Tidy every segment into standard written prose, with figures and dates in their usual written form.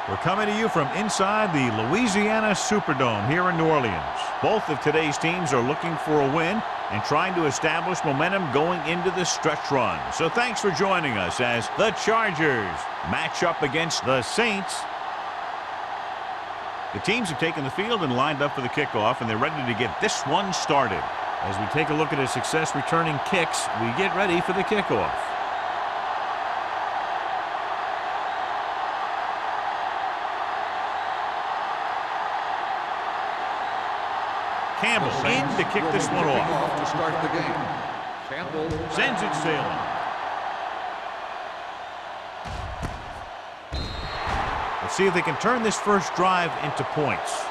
We're coming to you from inside the Louisiana Superdome here in New Orleans. Both of today's teams are looking for a win and trying to establish momentum going into the stretch run. So thanks for joining us as the Chargers match up against the Saints. The teams have taken the field and lined up for the kickoff, and they're ready to get this one started. As we take a look at his success returning kicks, we get ready for the kickoff. Campbell in to kick this one off. To start the game. Campbell sends it sailing. Let's see if they can turn this first drive into points.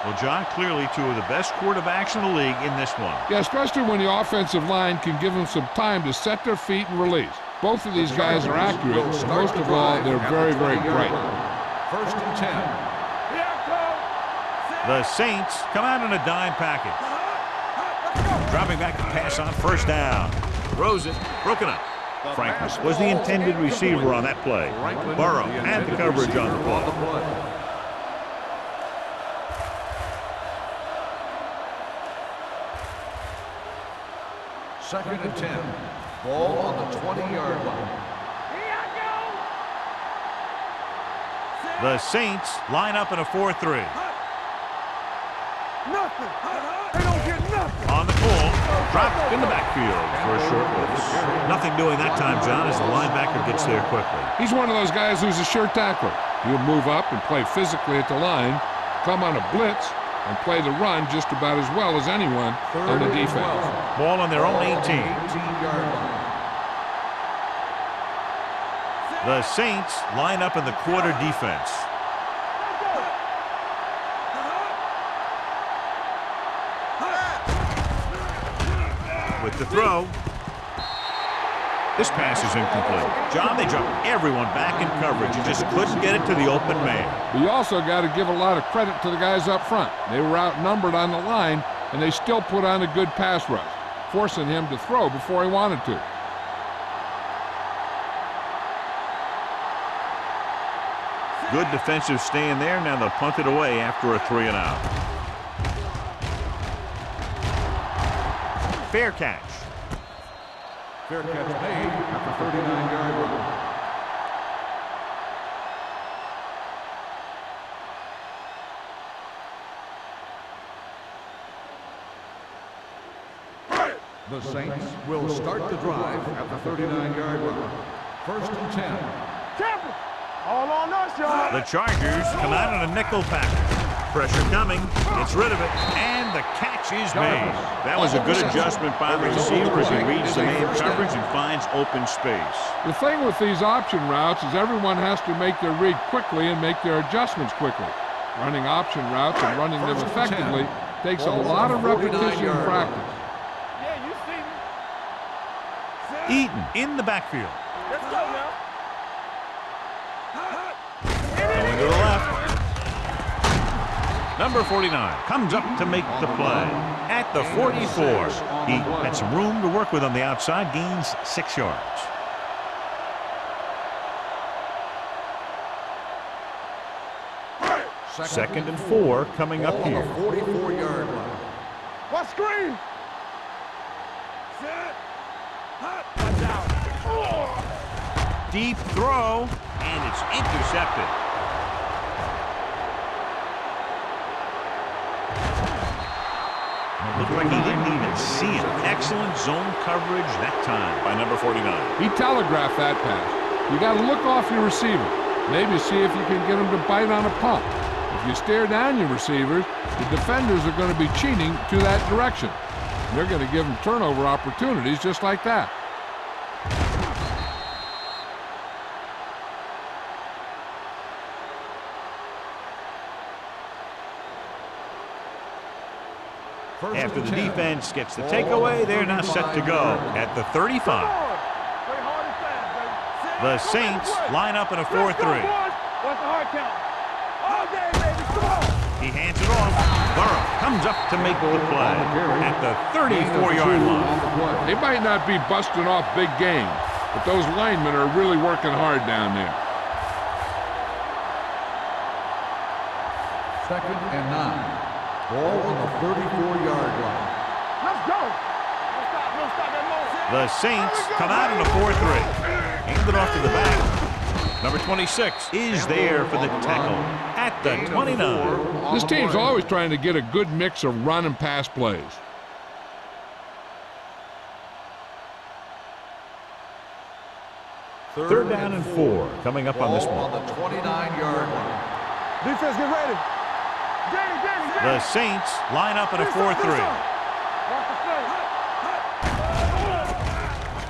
Well, John, clearly two of the best quarterbacks in the league in this one. Yeah, especially when the offensive line can give them some time to set their feet and release. Both of these guys are accurate. Most of all, they're very, very bright. 1st and 10. The Saints come out in a dime package. Dropping back to pass on first down. Throws it, broken up. Franklin was the intended receiver on that play. Burrow had the coverage on the play. 2nd and 10. Ball on the 20-yard line. The Saints line up in a 4-3. Nothing. They don't get nothing. On the pull, dropped in the backfield for a short loss. Nothing doing that time, John, as the linebacker gets there quickly. He's one of those guys who's a sure tackler. He'll move up and play physically at the line, come on a blitz, and play the run just about as well as anyone on the defense. Ball on their own 18. 18-yard line. The Saints line up in the quarter defense. With the throw. This pass is incomplete. John, they dropped everyone back in coverage. You just couldn't get it to the open man. But you also got to give a lot of credit to the guys up front. They were outnumbered on the line, and they still put on a good pass rush, forcing him to throw before he wanted to. Good defensive stand there. Now they'll punt it away after a 3-and-out. Fair catch. Fair catch made at the 39-yard line. The Saints will start the drive at the 39-yard line. 1st and 10. Campbell. All on us, y'all. The Chargers come out in a nickel package. Pressure coming, gets rid of it, and the catch is made. That was a good adjustment by the receiver as he reads the man coverage and finds open space. The thing with these option routes is everyone has to make their read quickly and make their adjustments quickly. Running option routes and running them effectively takes a lot of repetition and practice. Yeah, you see me. Eaton in the backfield. Let's go now. Going to the left. Number 49 comes up to make the play at the 44. He had some room to work with on the outside, gains 6 yards. Second and 4 coming up here. 44-yard line. What screen? Set. Watch out. Deep throw, and it's intercepted. Looked like he didn't even see it. Excellent zone coverage that time by number 49. He telegraphed that pass. You got to look off your receiver. Maybe see if you can get him to bite on a pump. If you stare down your receivers, the defenders are going to be cheating to that direction. They're going to give them turnover opportunities just like that. After the defense gets the takeaway, they're now set to go at the 35. The Saints line up in a 4-3. What's the hard count? All day, baby. Come on. He hands it off. Burrow comes up to make the play at the 34-yard line. They might not be busting off big game, But those linemen are really working hard down there. 2nd and 9. Ball on the 34-yard line. Let's go. Don't stop that motion. The Saints come out in a 4-3. Hand it off to the back. Number 26 is there for the tackle at the 29. This team's always trying to get a good mix of run and pass plays. Third down and 4 coming up on this Ball one. on the 29-yard line. Defense, get ready. The Saints line up in a 4-3.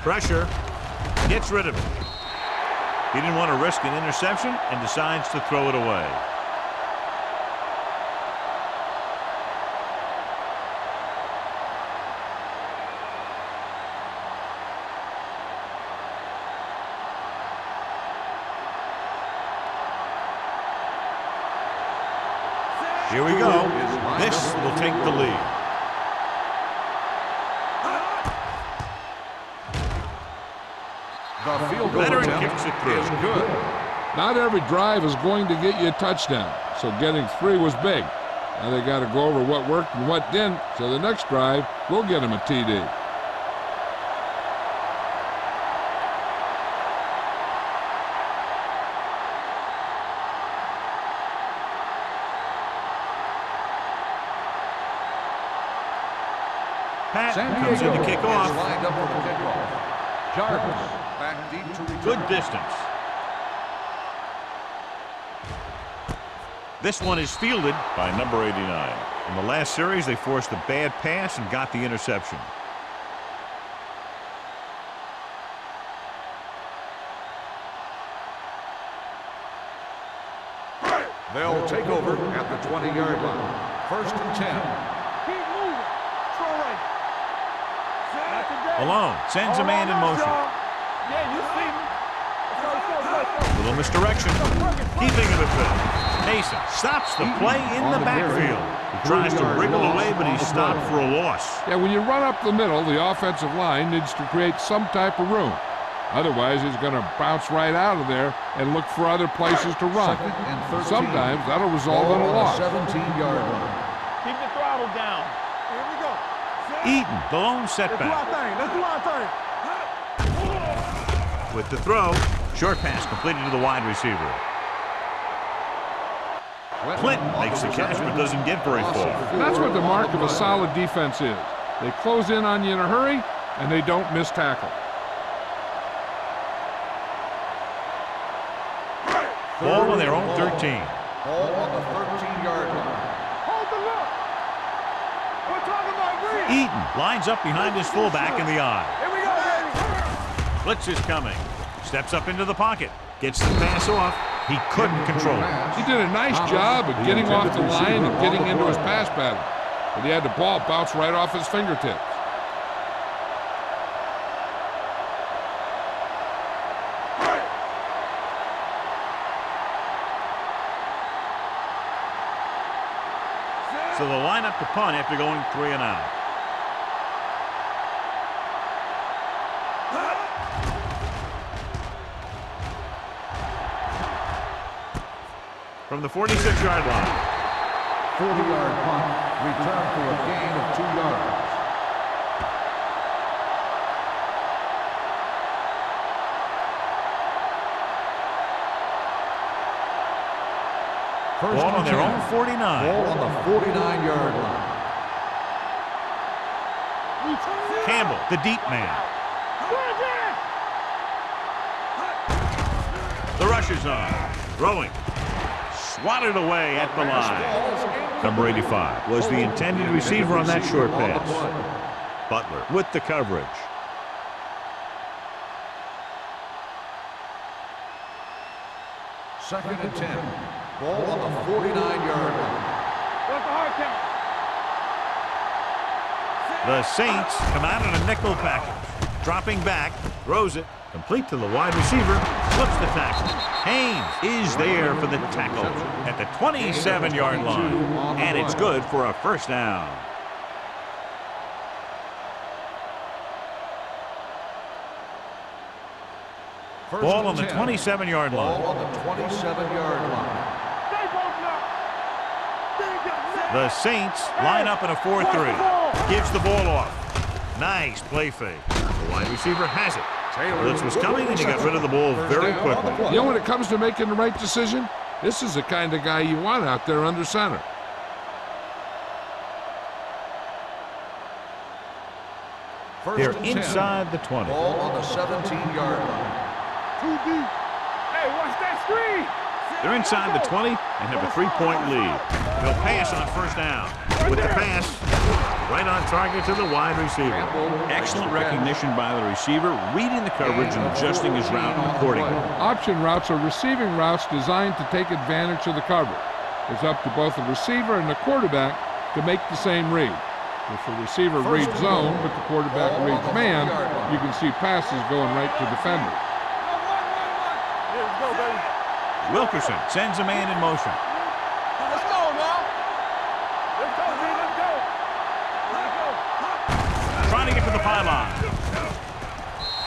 Pressure. Gets rid of it. He didn't want to risk an interception and decides to throw it away. Here we go. This will take the lead. The field goal Veteran attempt kicks it through. is good. Not every drive is going to get you a touchdown, so getting 3 was big. Now they got to go over what worked and what didn't, so the next drive will get them a TD. Pat San comes in Diego to kick is off. lined up for the kickoff. Jarvis back deep to return. Good distance. This one is fielded by number 89. In the last series, they forced a bad pass and got the interception. They'll take over at the 20-yard line. 1st and 10. Keep moving. Throw right. Not today. Malone sends a man in motion. Yeah, you see me. Let's go. Little misdirection. Keeping him at bay. Mason stops the play in the backfield. He tries to wriggle away, but he's stopped for a loss. Yeah, when you run up the middle, the offensive line needs to create some type of room. Otherwise, he's going to bounce right out of there and look for other places to run. 2nd and 13. Sometimes that'll result in a loss. 17-yard line. Keep the throttle down. Here we go. Eaton, the lone Let's do our setback. thing. Let's do our thing. With the throw, short pass completed to the wide receiver. Clinton makes the catch but doesn't get very far. And that's what the mark of a solid defense is. They close in on you in a hurry, and they don't miss tackle. Ball on their own 13. Ball on the 13-yard line. Hold the look. We're talking about read. Eaton lines up behind his fullback in the eye. Here we go, baby. Blitz is coming. Steps up into the pocket. Gets the pass off. He couldn't control it. He did a nice job of getting off the line and getting into his pass pattern. But he had the ball bounce right off his fingertips. So they'll line up to punt after going 3 and out. From the 46-yard line. 40-yard punt. Return for a gain of 2 yards. First Ball on and their 10. own 49. Ball on the 49-yard line. Campbell, the deep man. The rush is on. Throwing. Swatted away at the line. Number 85 was the intended receiver on that short pass. Butler with the coverage. Second and 10. Ball on the 49-yard line. What's the hard count? The Saints come out in a nickel package. Dropping back, throws it, complete to the wide receiver, flips the tackle. Haynes is there for the tackle at the 27-yard line. And it's good for a first down. First Ball and on the 10. 27-yard line. Ball on the 27-yard line. The Saints line up in a 4-3. Gives the ball off. Nice play fake. The wide receiver has it. Blitz was coming, and he got rid of the ball very quickly. You know, when it comes to making the right decision, this is the kind of guy you want out there under center. They're inside the 20. Ball on the 17-yard line. Too deep. Hey, watch that screen. They're inside the 20 and have a 3-point lead. They'll pass on first down. With the pass, right on target to the wide receiver. Excellent recognition by the receiver, reading the coverage and adjusting his route accordingly. Option routes are receiving routes designed to take advantage of the coverage. It's up to both the receiver and the quarterback to make the same read. If the receiver reads zone, but the quarterback reads man, you can see passes going right to defenders. Let's go, baby. Wilkerson sends a man in motion. Let's go now. Let's go, B. Let's go. Let's go. Trying to get to the pylon.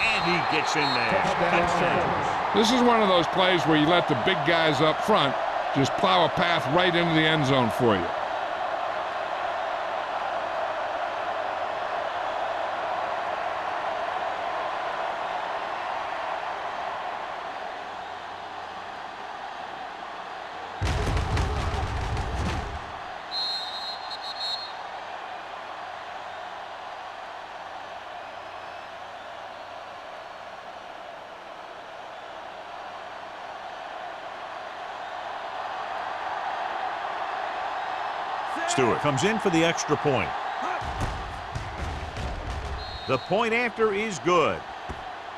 And he gets in there. Touchdown. This is one of those plays where you let the big guys up front just plow a path right into the end zone for you. Stewart comes in for the extra point. The point after is good.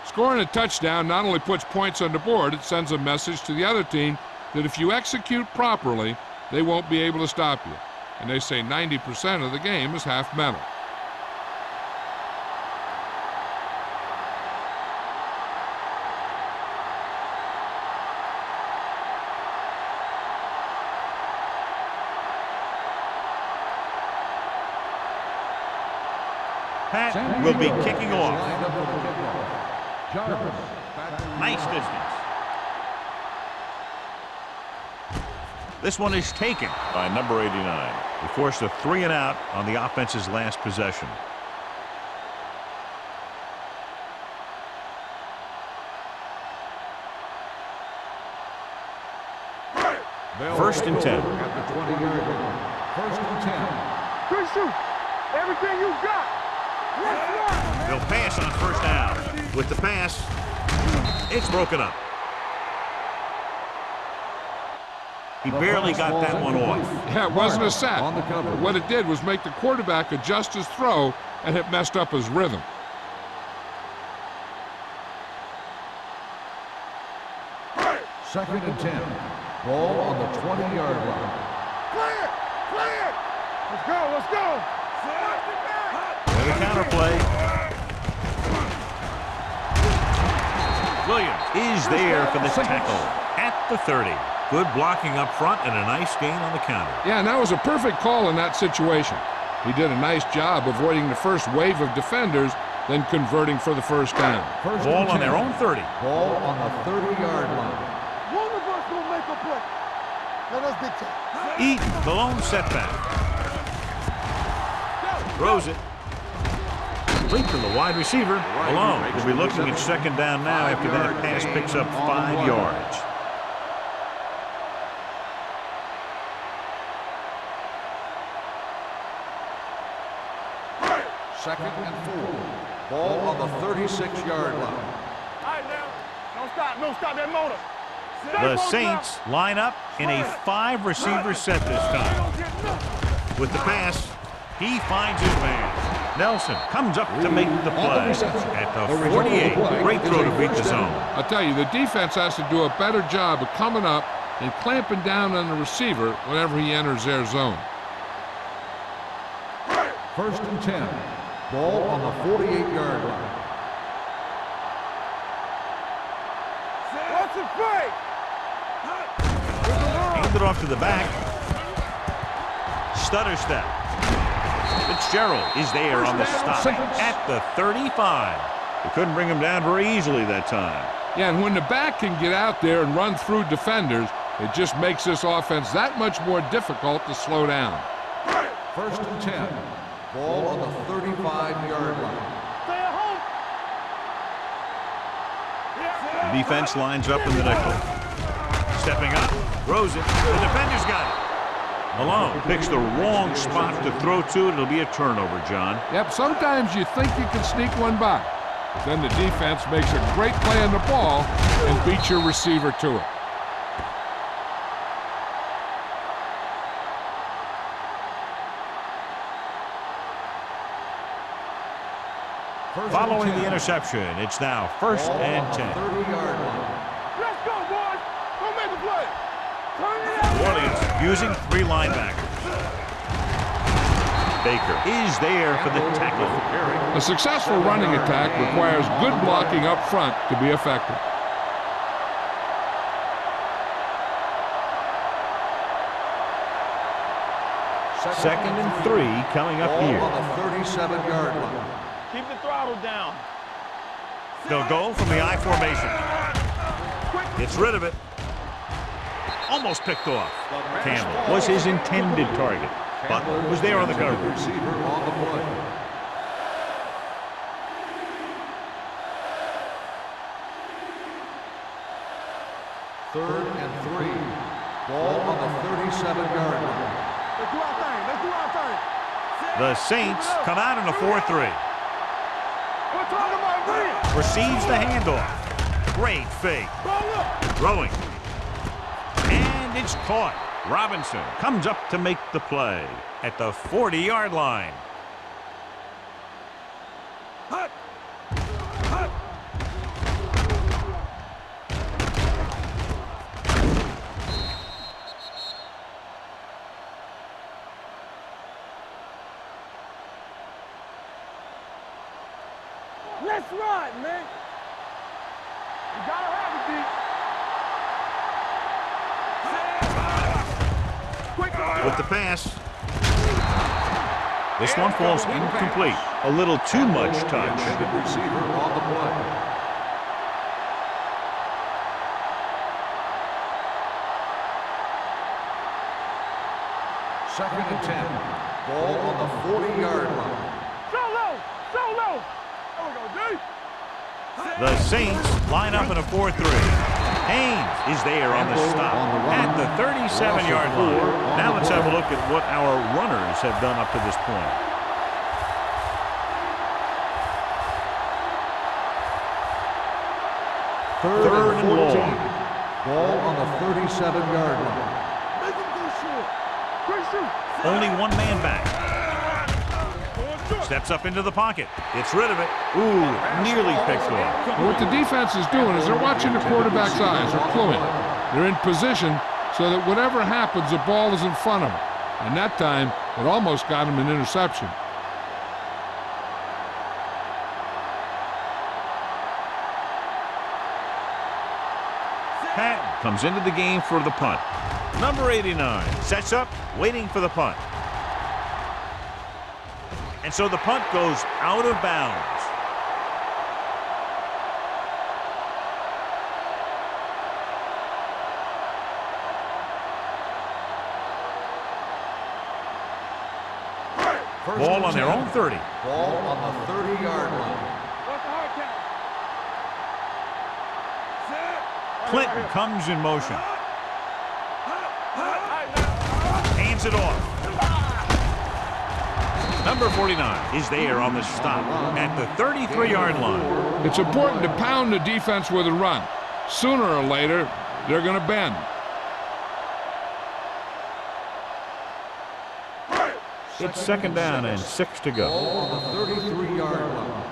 Scoring a touchdown not only puts points on the board, it sends a message to the other team that if you execute properly, they won't be able to stop you. And they say 90% of the game is half mental. Pat will be kicking off. Nice distance. This one is taken by number 89. He forced a 3-and-out on the offense's last possession. First and 10. At the 20-yard line. First and 10. Good shoot. Everything you got. They'll pass on first down. With the pass, it's broken up. He barely got that one off. Yeah, it wasn't a sack. On the cover. What it did was make the quarterback adjust his throw, and it messed up his rhythm. Second and 10. Ball on the 20-yard line. Clear. Clear. Let's go. Let's go. And the counter play. Williams is there for the tackle at the 30. Good blocking up front and a nice gain on the counter. Yeah, and that was a perfect call in that situation. He did a nice job avoiding the first wave of defenders, then converting for the first down. First Ball and on 10. their own 30. Ball on the 30-yard line. One of us will make a play. Let us big time. Eaton, the lone setback. Throws it. Complete to the wide receiver. Alone. We'll be looking at second down now after that pass picks up 5 yards. Second and 4. Ball on the 36-yard line. All right, now. Don't stop. Don't stop that motor. The Saints line up in a 5-receiver set this time. With the pass, he finds his man. Nelson comes up to make the play at the 48. Great throw to beat the zone. I'll tell you, the defense has to do a better job of coming up and clamping down on the receiver whenever he enters their zone. First and 10. Ball on the 48-yard line. What's the play? Hand it off to the back. Stutter step. Fitzgerald is there on the stop at the 35. They couldn't bring him down very easily that time. Yeah, and when the back can get out there and run through defenders, it just makes this offense that much more difficult to slow down. 1st and 10. Ball on the 35-yard line. Stay at home. The defense lines up in the nickel. Stepping up, throws it. The defender's got it. Malone picks the wrong spot to throw to. It'll be a turnover, John. Yep, sometimes you think you can sneak one by. But then the defense makes a great play on the ball and beats your receiver to it. Following the interception, it's now 1st and 10. 30-yard line. Let's go, boys. Go make a play. Turn it out. New Orleans using 3 linebackers. Baker is there for the tackle. A successful running attack requires good blocking up front to be effective. Second and 3 coming up Ball here. on the 37-yard line. Keep the throttle down. They'll go from the I formation. Gets rid of it. Almost picked off. Campbell was his intended target, but was there on the cover. Receiver on the play. Third and 3. Ball on the 37-yard line. Let's do our thing. Let's do our thing. The Saints come out in a 4-3. We're talking about green. Receives the handoff. Great fake. Ball up. Throwing. And it's caught. Robinson comes up to make the play at the 40-yard line. Hut. Hut. Let's ride, man. You gotta have it, D. Quick. With the pass. This one falls incomplete. A little too much touch. Intended receiver on the play. Second and 10. Ball on the 40-yard line. Solo. Solo. There we go, D. The Saints line up in a 4-3. Haynes is there on the stop at the 37-yard line. Now let's have a look at what our runners have done up to this point. Third and long. Ball on the 37-yard line. Make him go short. Quick shoot. Only one man back. Steps up into the pocket. Gets rid of it. Ooh, nearly picked off. But what the defense is doing is they're watching the quarterback's eyes. They're cluing. They're in position so that whatever happens, the ball is in front of them. And that time, it almost got him an interception. Patton comes into the game for the punt. Number 89 sets up, waiting for the punt. And so the punt goes out of bounds. Ball on their own 30. Ball on the 30-yard line. What's the hard count? Clinton comes in motion. Hands it off. Number 49 is there on the stop at the 33-yard line. It's important to pound the defense with a run. Sooner or later, they're going to bend. It's second down and 6 to go. Ball on the 33-yard line.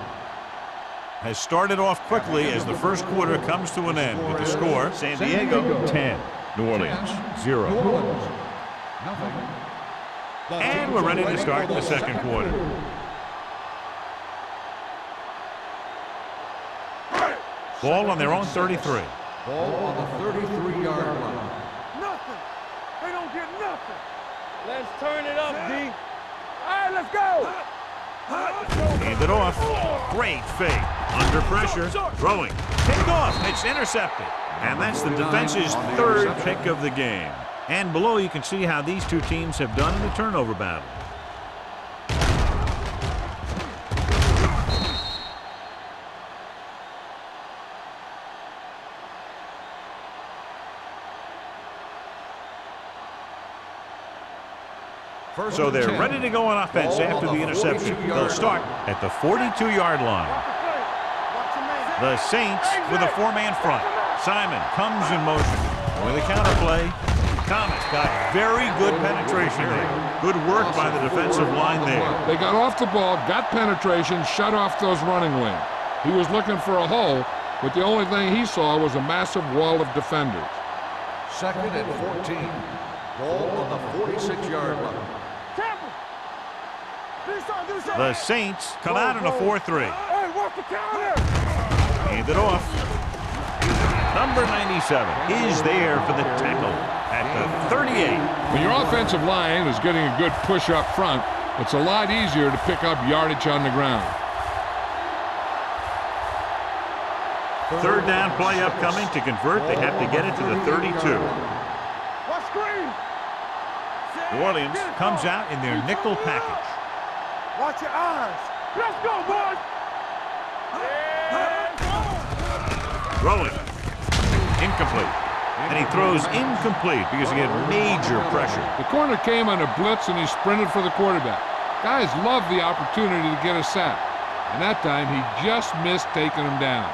Has started off quickly as the first quarter comes to an end with the score San Diego 10, New Orleans 0. Nothing. And we're ready to start the second quarter. Ball on their own 33. Ball on the 33-yard line. Nothing. They don't get nothing. Let's turn it up, D. All right, let's go. Handed Hand it off. Great fake. Under pressure. Throwing. Picked off. It's intercepted. And that's the defense's third pick of the game. And below you can see how these two teams have done in the turnover battle. So they're ready to go on offense after the interception. They'll start at the 42-yard line. The Saints with a four-man front. Simon comes in motion with a counterplay. Thomas got very good penetration there. Good work by the defensive line there. They got off the ball, got penetration, shut off those running lanes. He was looking for a hole, but the only thing he saw was a massive wall of defenders. 2nd and 14. Ball on the 46-yard line. The Saints come out in a 4-3. Hey, what's the counter? Hand it off. Number 97 is there for the tackle at the 38. When your offensive line is getting a good push up front, it's a lot easier to pick up yardage on the ground. Third down play upcoming. To convert, they have to get it to the 32. What screen? New Orleans comes out in their nickel package. Watch your eyes. Let's go, boys. Throwing. Incomplete. And he throws incomplete because he had major pressure. The corner came on a blitz and he sprinted for the quarterback. Guys love the opportunity to get a sack. And that time he just missed taking him down.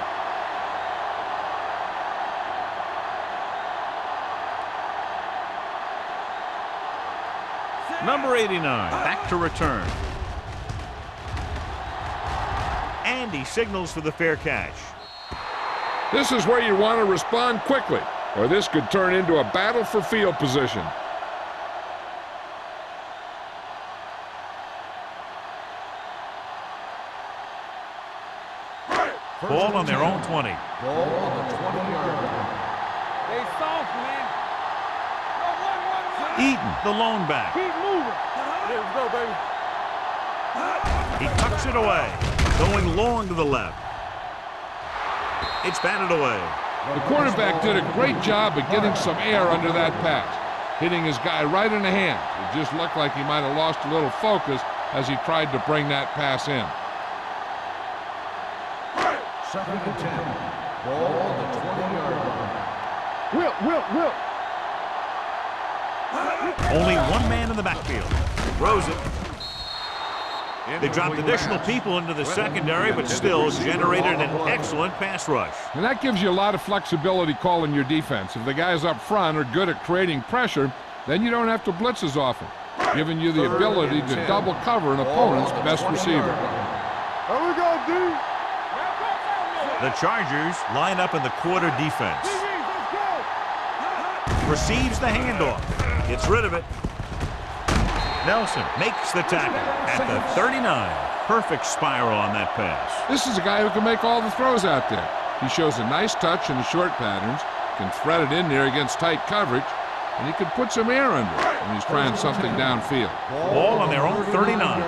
Number 89, back to return. And he signals for the fair catch. This is where you want to respond quickly, or this could turn into a battle for field position. Ball on their own 20. Ball on the 20-yard line. They soft, man. Eaton, the lone back. Keep moving. Let's go, baby. He tucks it away, going long to the left. It's batted away. The quarterback did a great job of getting some air under that pass, hitting his guy right in the hand. It just looked like he might have lost a little focus as he tried to bring that pass in. 2nd and 10. Ball on the 20-yard line. Will. Only one man in the backfield. Throws it. They dropped additional people into the secondary, but still generated an excellent pass rush. And that gives you a lot of flexibility calling your defense. If the guys up front are good at creating pressure, then you don't have to blitz as often, giving you the ability to double cover an opponent's best receiver. Here we go, D. The Chargers line up in the quarter defense. Receives the handoff. Gets rid of it. Nelson makes the tackle at the 39. Perfect spiral on that pass. This is a guy who can make all the throws out there. He shows a nice touch in the short patterns, can thread it in there against tight coverage, and he can put some air under it when he's trying something downfield. Ball on their own 39.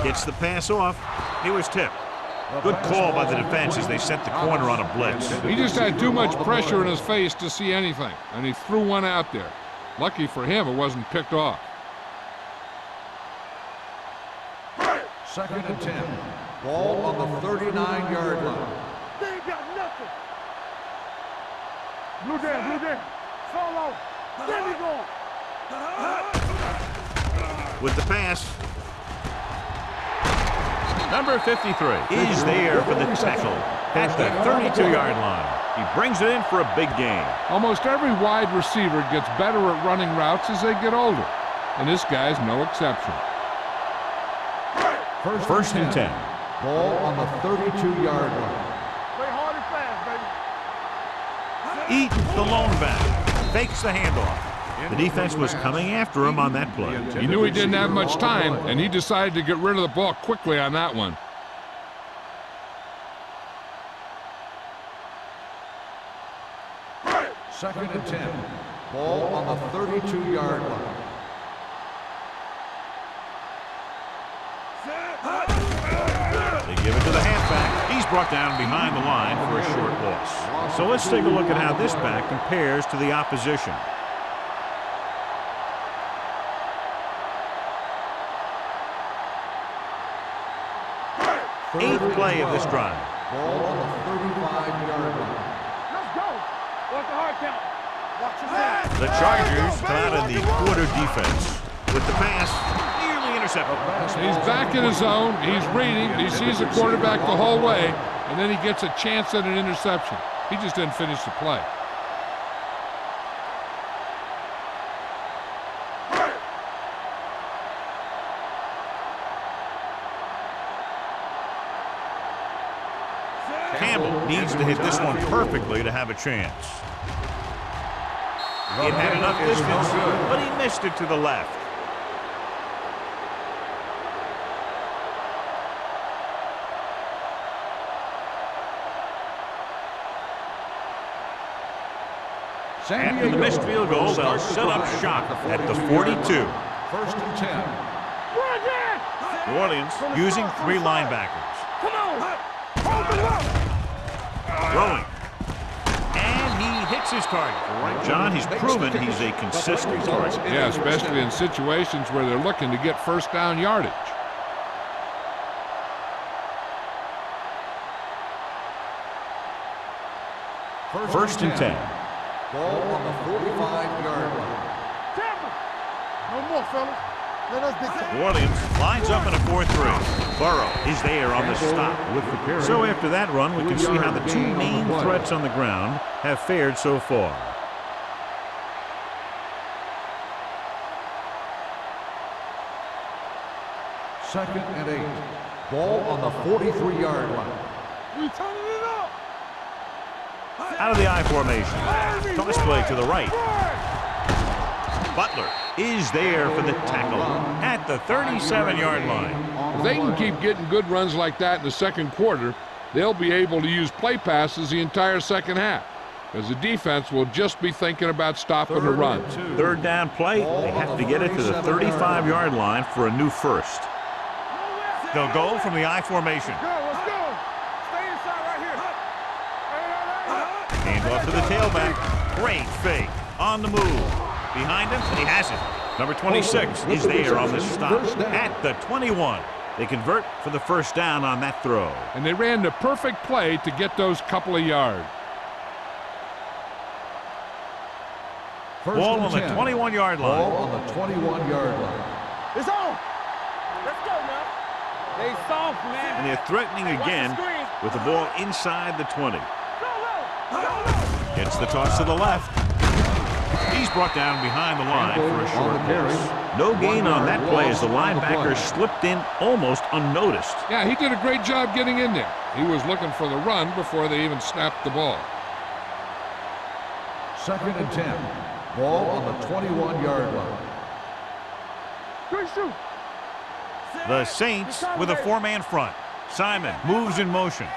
Gets the pass off. He was tipped. Good call by the defense as they sent the corner on a blitz. He just had too much pressure in his face to see anything, and he threw one out there. Lucky for him, it wasn't picked off. 2nd and 10. Ball on the 39-yard line. They ain't got nothing. Blue down. Solo. There we go. With the pass. Number 53 is there for the tackle at the 32-yard line. He brings it in for a big gain. Almost every wide receiver gets better at running routes as they get older, and this guy's no exception. First and 10. Ball on the 32-yard line. Play hard and fast, baby. Eaton, the lone back, fakes the handoff. The defense was coming after him on that play. He knew he didn't have much time, and he decided to get rid of the ball quickly on that one. Second and 10. Ball on the 32-yard line. brought down behind the line for a short loss. So let's take a look at how this back compares to the opposition. Eighth play of this drive. Ball on the 35-yard line. Let's go. What's the hard count? Watch your back. The Chargers come out in the quarter defense with the pass nearly intercepted. He's back in his zone. He's reading. He sees the quarterback the whole way, and then he gets a chance at an interception. He just didn't finish the play. Campbell needs to hit this one perfectly to have a chance. It had enough distance, but he missed it to the left. After the missed field goal, they'll set up shop at the 42. First and 10. New Orleans using three linebackers. Come on. Hold the up. Throwing. And he hits his target. John, he's proven he's a consistent target. Yeah, especially in situations where they're looking to get first down yardage. First and 10. Ball on the 45-yard line. No more, fellas. Let us be. New Orleans lines up in a 4-3. Burrow is there on the stop. So after that run, we can see how the two main threats on the ground have fared so far. Second and 8. Ball on the 43-yard line. We turning it up. Out of the I formation. Toss play to the right. Butler is there for the tackle at the 37-yard line. If they can keep getting good runs like that in the second quarter, they'll be able to use play passes the entire second half, because the defense will just be thinking about stopping the run. Third down play, they have to get it to the 35-yard line for a new first. They'll go from the I formation. Let's go. Stay inside right here. Hand off to the tailback. Great fake. On the move. Behind him, and he has it. Number 26 is there on the stop at the 21. They convert for the first down on that throw. And they ran the perfect play to get those couple of yards. Ball on the 21-yard line. Ball on the 21-yard line. It's on. Let's go, man. They soft, man. And they're threatening again with the ball inside the 20. Gets the toss to the left. He's brought down behind the line for a short pass. No gain on that play as the linebacker slipped in almost unnoticed. Yeah, he did a great job getting in there. He was looking for the run before they even snapped the ball. Second and 10. Ball on the 21-yard line. Good shoot. The Saints with a four-man front. Simon moves in motion.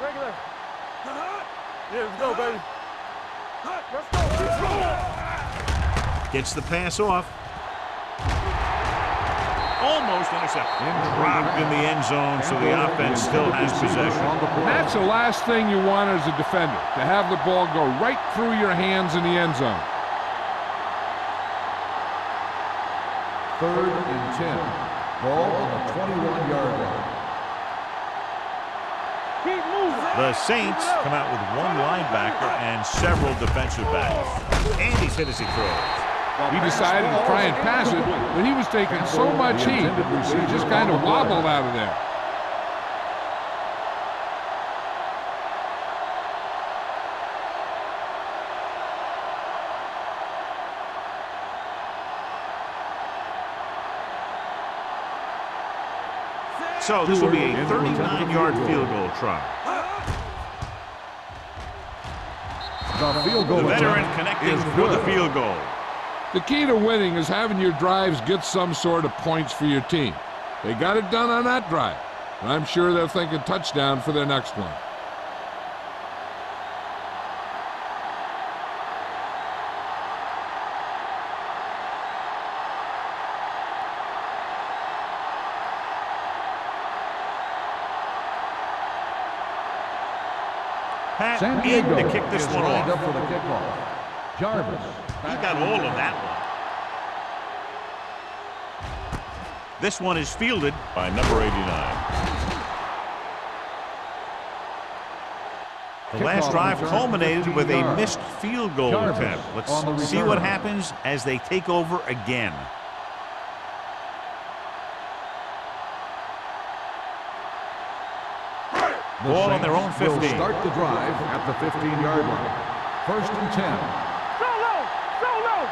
Regular. Yeah, let's go, baby. Let's go. Let's go. Gets the pass off. Almost intercepted. Dropped in the end zone, so the offense still has possession. And that's the last thing you want as a defender, to have the ball go right through your hands in the end zone. Third and 10. Ball on the 21-yard line. Keep moving. The Saints come out with one linebacker and several defensive backs. And he's hit as he throws. He decided to try and pass it, but he was taking so much heat, he just kind of wobbled out of there. So this will be a 39-yard field goal try. The field goal The veteran attempt connecting is for the good. field goal. The key to winning is having your drives get some sort of points for your team. They got it done on that drive, and I'm sure they're thinking touchdown for their next one. Pat San in Diego to kick this is one lined off. up for the kickoff. Jarvis. He got all of that one. This one is fielded by number 89. The last drive culminated with a missed field goal attempt. Let's see what happens as they take over again. Ball on their own 15. Will start the drive at the 15-yard line. 1st and 10. Solo! Solo!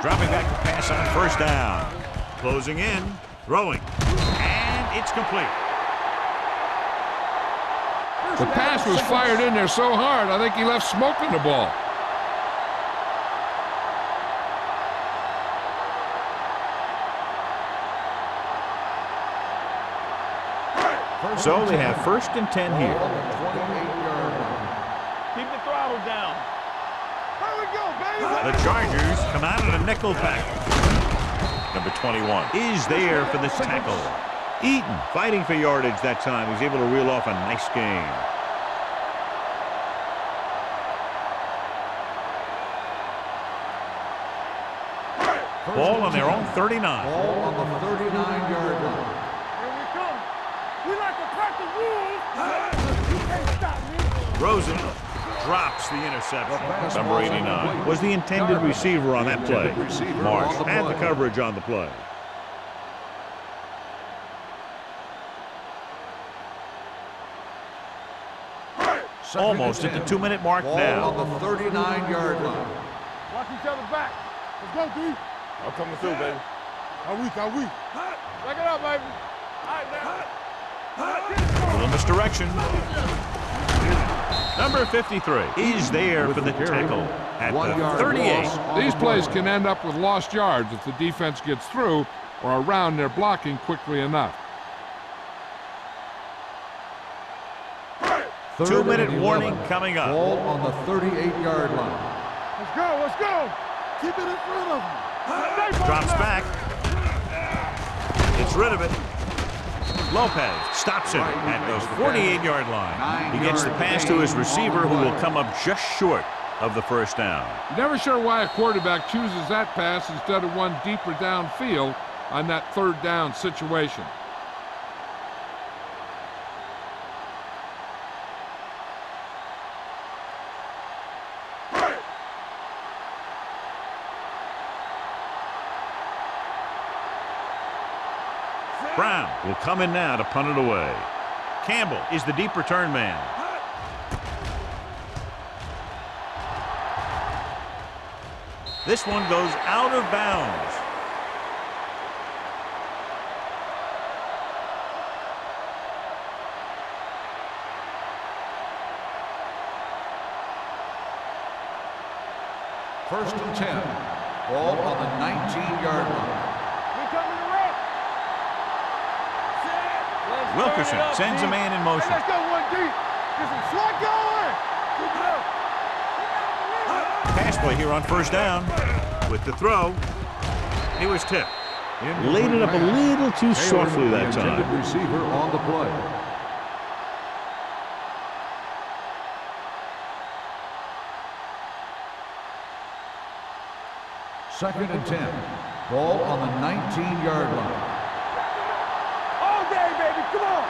Dropping back to pass on 1st down. Closing in, throwing, and it's complete. The pass was fired in there so hard, I think he left smoke in the ball. So they have 1st and 10 here. Keep the throttle down. Here we go, baby. The Chargers come out in a nickel package. Number 21 is there for this tackle. Eaton fighting for yardage that time. He's able to reel off a nice gain. Ball on their own 39. Ball on the 39-yard line. Here we come. We like to crack the rules. You can't stop me. Rosen drops the interception. Number 89 was the intended receiver on that play. Marsh had the coverage on the play. Almost at the 2-minute mark now. Ball on the 39-yard line. Watch each other back. Let's go, D. I'm coming through, baby. I'm weak. Back it up, baby. All right, now. Little misdirection. Number 53 is there for the tackle at the 38. These plays can end up with lost yards if the defense gets through or around their blocking quickly enough. 2-minute warning coming up. Ball on the 38-yard line. Let's go. Let's go. Keep it in front of him. Drops back. Gets rid of it. Lopez stops him at the 48-yard line. He gets the pass to his receiver, who will come up just short of the 1st down. You're never sure why a quarterback chooses that pass instead of one deeper downfield on that 3rd down situation. Brown will come in now to punt it away. Campbell is the deep return man. This one goes out of bounds. First and 10. Ball on the 19-yard line. We coming to rock. Wilkerson sends a man in motion. Let's go, 1D. Get some swat going. Keep it up. Pass play here on 1st down with the throw. He was tipped. Laid it up a little too softly that time. Intended receiver on the play. Second and 10. Ball on the 19-yard line. All day, baby. Come on.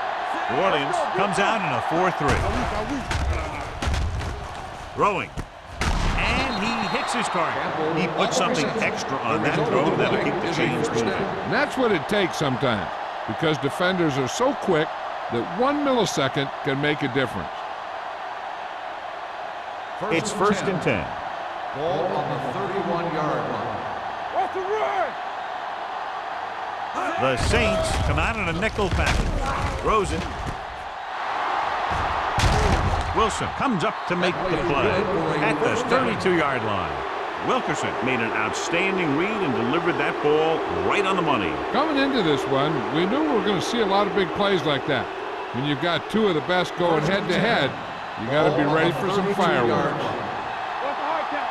New Orleans comes out in a 4-3. Throwing. And he hits his target. He puts something extra on that throw that'll keep the chains moving. And that's what it takes sometimes, because defenders are so quick that 1 millisecond can make a difference. It's 1st and 10. Ball on the 31-yard line. What's the run? The Saints come out in a nickel package. Rosen. Wilson comes up to make the play at the 32-yard line. Wilkerson made an outstanding read and delivered that ball right on the money. Coming into this one, we knew we were going to see a lot of big plays like that. When you've got 2 of the best going head-to-head, you got to be ready for some fireworks. What's the hard count?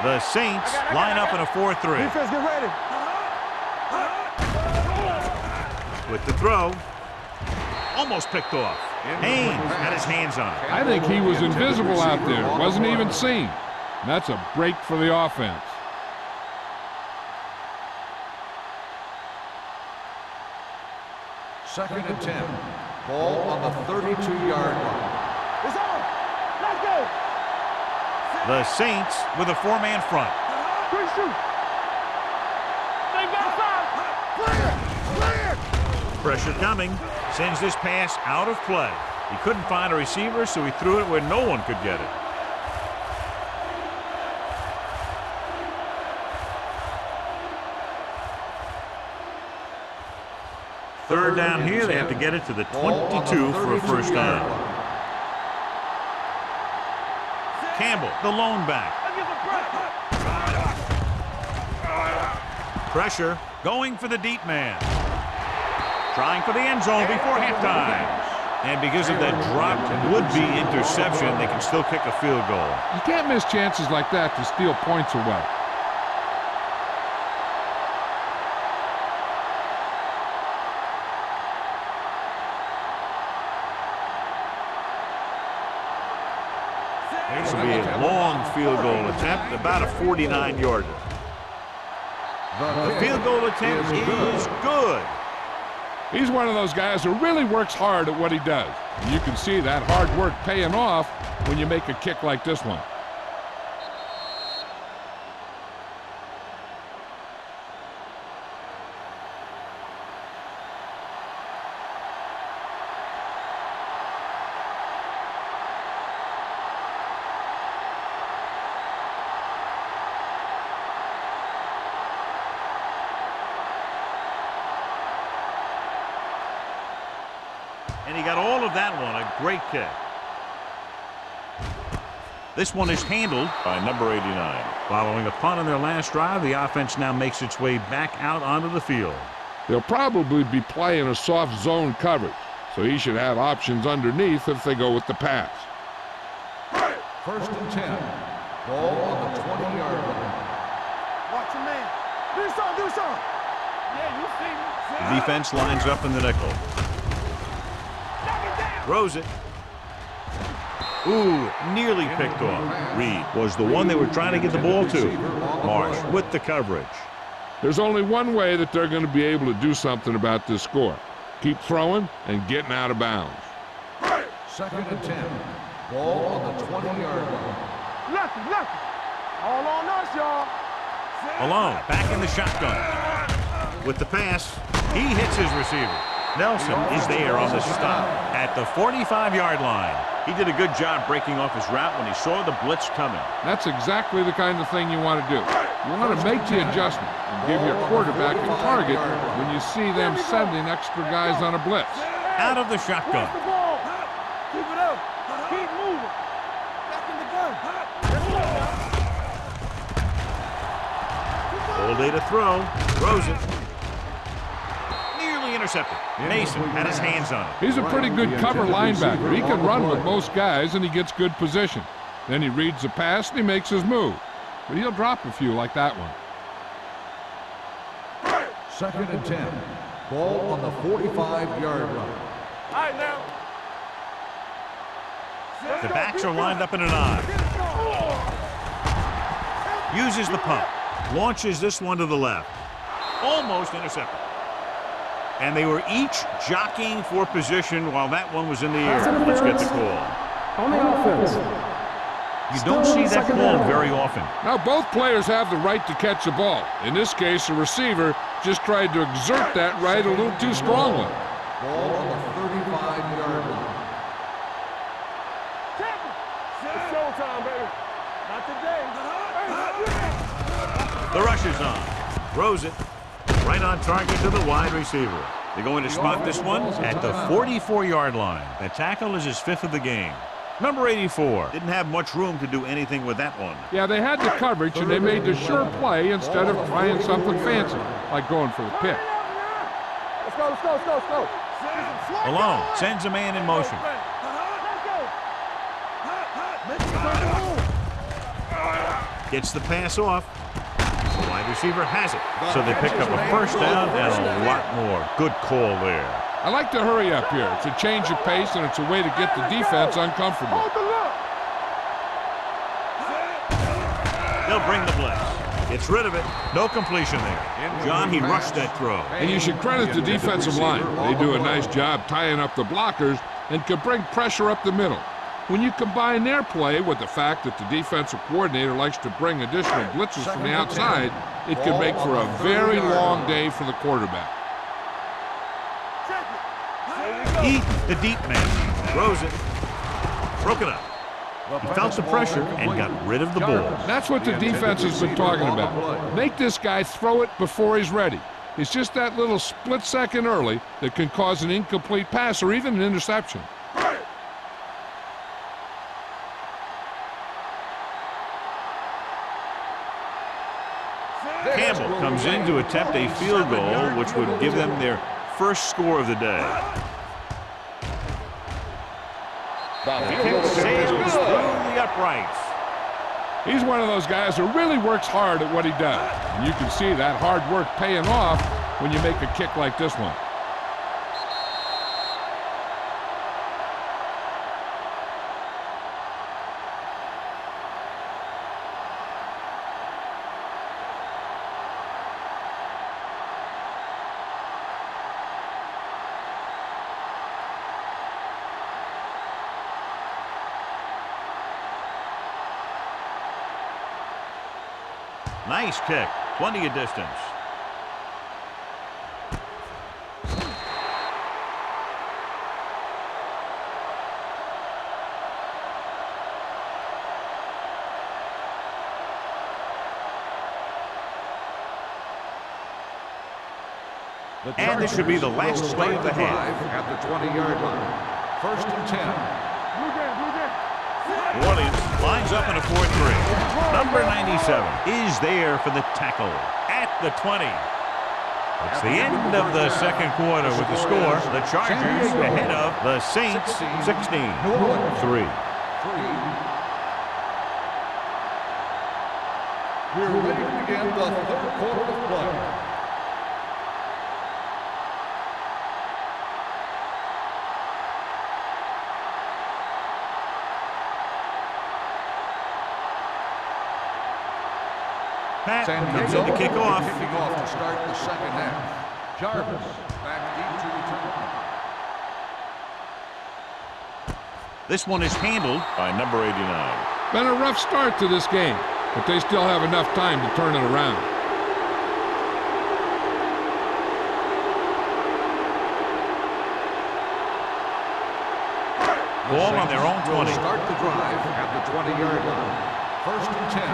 The Saints line up in a 4-3. Defense, get ready. With the throw. Almost picked off. Haynes had his hands on it. I think he was invisible out there. Wasn't even seen. And that's a break for the offense. Second and 10. Ball on the 32-yard line. It's on. Let's go. The Saints with a four-man front. Quick shoot. Stay back five. Clear. Pressure coming. Sends this pass out of play. He couldn't find a receiver, so he threw it where no one could get it. Third down here, they have to get it to the 22 for a first down. Campbell, the lone back. Pressure, going for the deep man. Trying for the end zone before halftime. And because of that dropped would-be interception, they can still kick a field goal. You can't miss chances like that to steal points away. This will be a long field goal attempt, about a 49-yarder. The field goal attempt is good. He's one of those guys who really works hard at what he does. And you can see that hard work paying off when you make a kick like this one. And he got all of that one, a great kick. This one is handled by number 89. Following a punt on their last drive, the offense now makes its way back out onto the field. They'll probably be playing a soft zone coverage, so he should have options underneath if they go with the pass. First and 10. Ball on the 20-yard line. Watch your man. Do something. Do something. Yeah, you see me. The defense lines up in the nickel. Throws it. Ooh, nearly picked off. Reed was the one they were trying to get the ball to. Marsh with the coverage. There's only one way that they're going to be able to do something about this score. Keep throwing and getting out of bounds. Second and 10. Ball on the 20-yard line. Lucky. All on us, y'all. Malone back in the shotgun. With the pass, he hits his receiver. Nelson is there on the stop at the 45-yard line. He did a good job breaking off his route when he saw the blitz coming. That's exactly the kind of thing you want to do. You want to make the adjustment and give your quarterback a target when you see them sending extra guys on a blitz. Out of the shotgun. Watch the ball. Keep it up. Keep moving. Back in the gun. All day to throw. Throws it. Nearly intercepted. Mason had his hands on it. He's a pretty good cover linebacker. He can run with most guys, and he gets good position. Then he reads the pass, and he makes his move. But he'll drop a few like that one. Second and 10. Ball on the 45-yard line. All right, now. The backs are lined up in an I. Uses the pump. Launches this one to the left. Almost intercepted. And they were each jockeying for position while that one was in the air. Let's get the call. On the offense. You don't see that call very often. Now, both players have the right to catch the ball. In this case, the receiver just tried to exert that right a little too strongly. Ball on the 35-yard line. It's showtime, baby. Not today. The rush is on. Throws it. Right on target to the wide receiver. They're going to spot this one at the 44-yard line. The tackle is his fifth of the game. Number 84 didn't have much room to do anything with that one. Yeah, they had the coverage, and they made the sure play instead of trying something fancy, like going for the pick. Let's go. Malone sends a man in motion. Gets the pass off. Wide The receiver has it. So they pick up a first down and a lot more. Good call there. I like to hurry up here. It's a change of pace, and it's a way to get the defense uncomfortable. They'll bring the blitz. Gets rid of it. No completion there. John, he rushed that throw. And you should credit the defensive line. They do a nice job tying up the blockers and can bring pressure up the middle. When you combine their play with the fact that the defensive coordinator likes to bring additional blitzes from the outside, it can make for a very long day for the quarterback. Eat the deep man. Throws it. Broken up. He felt the pressure and got rid of the ball. That's what the defense has been talking about. Make this guy throw it before he's ready. It's just that little split second early that can cause an incomplete pass or even an interception. Campbell comes in to attempt a field goal, which would give them their first score of the day. Kick sails through the uprights. He's one of those guys who really works hard at what he does. And you can see that hard work paying off when you make a kick like this one. Nice kick. Plenty of distance. And this should be the last play of the half. At the 20-yard line. First and 10. New Orleans lines up in a 4-3. Number 97 is there for the tackle at the 20. It's the end of the second quarter with the score. The Chargers ahead of the Saints 16-3. We're ready to begin the third quarter of play. Pat comes in to kick off. Kicking off to start the second half. Jarvis back into return. This one is handled by number 89. Been a rough start to this game, but they still have enough time to turn it around. Ball on their own 20. Start the drive at the 20-yard line. First and 10.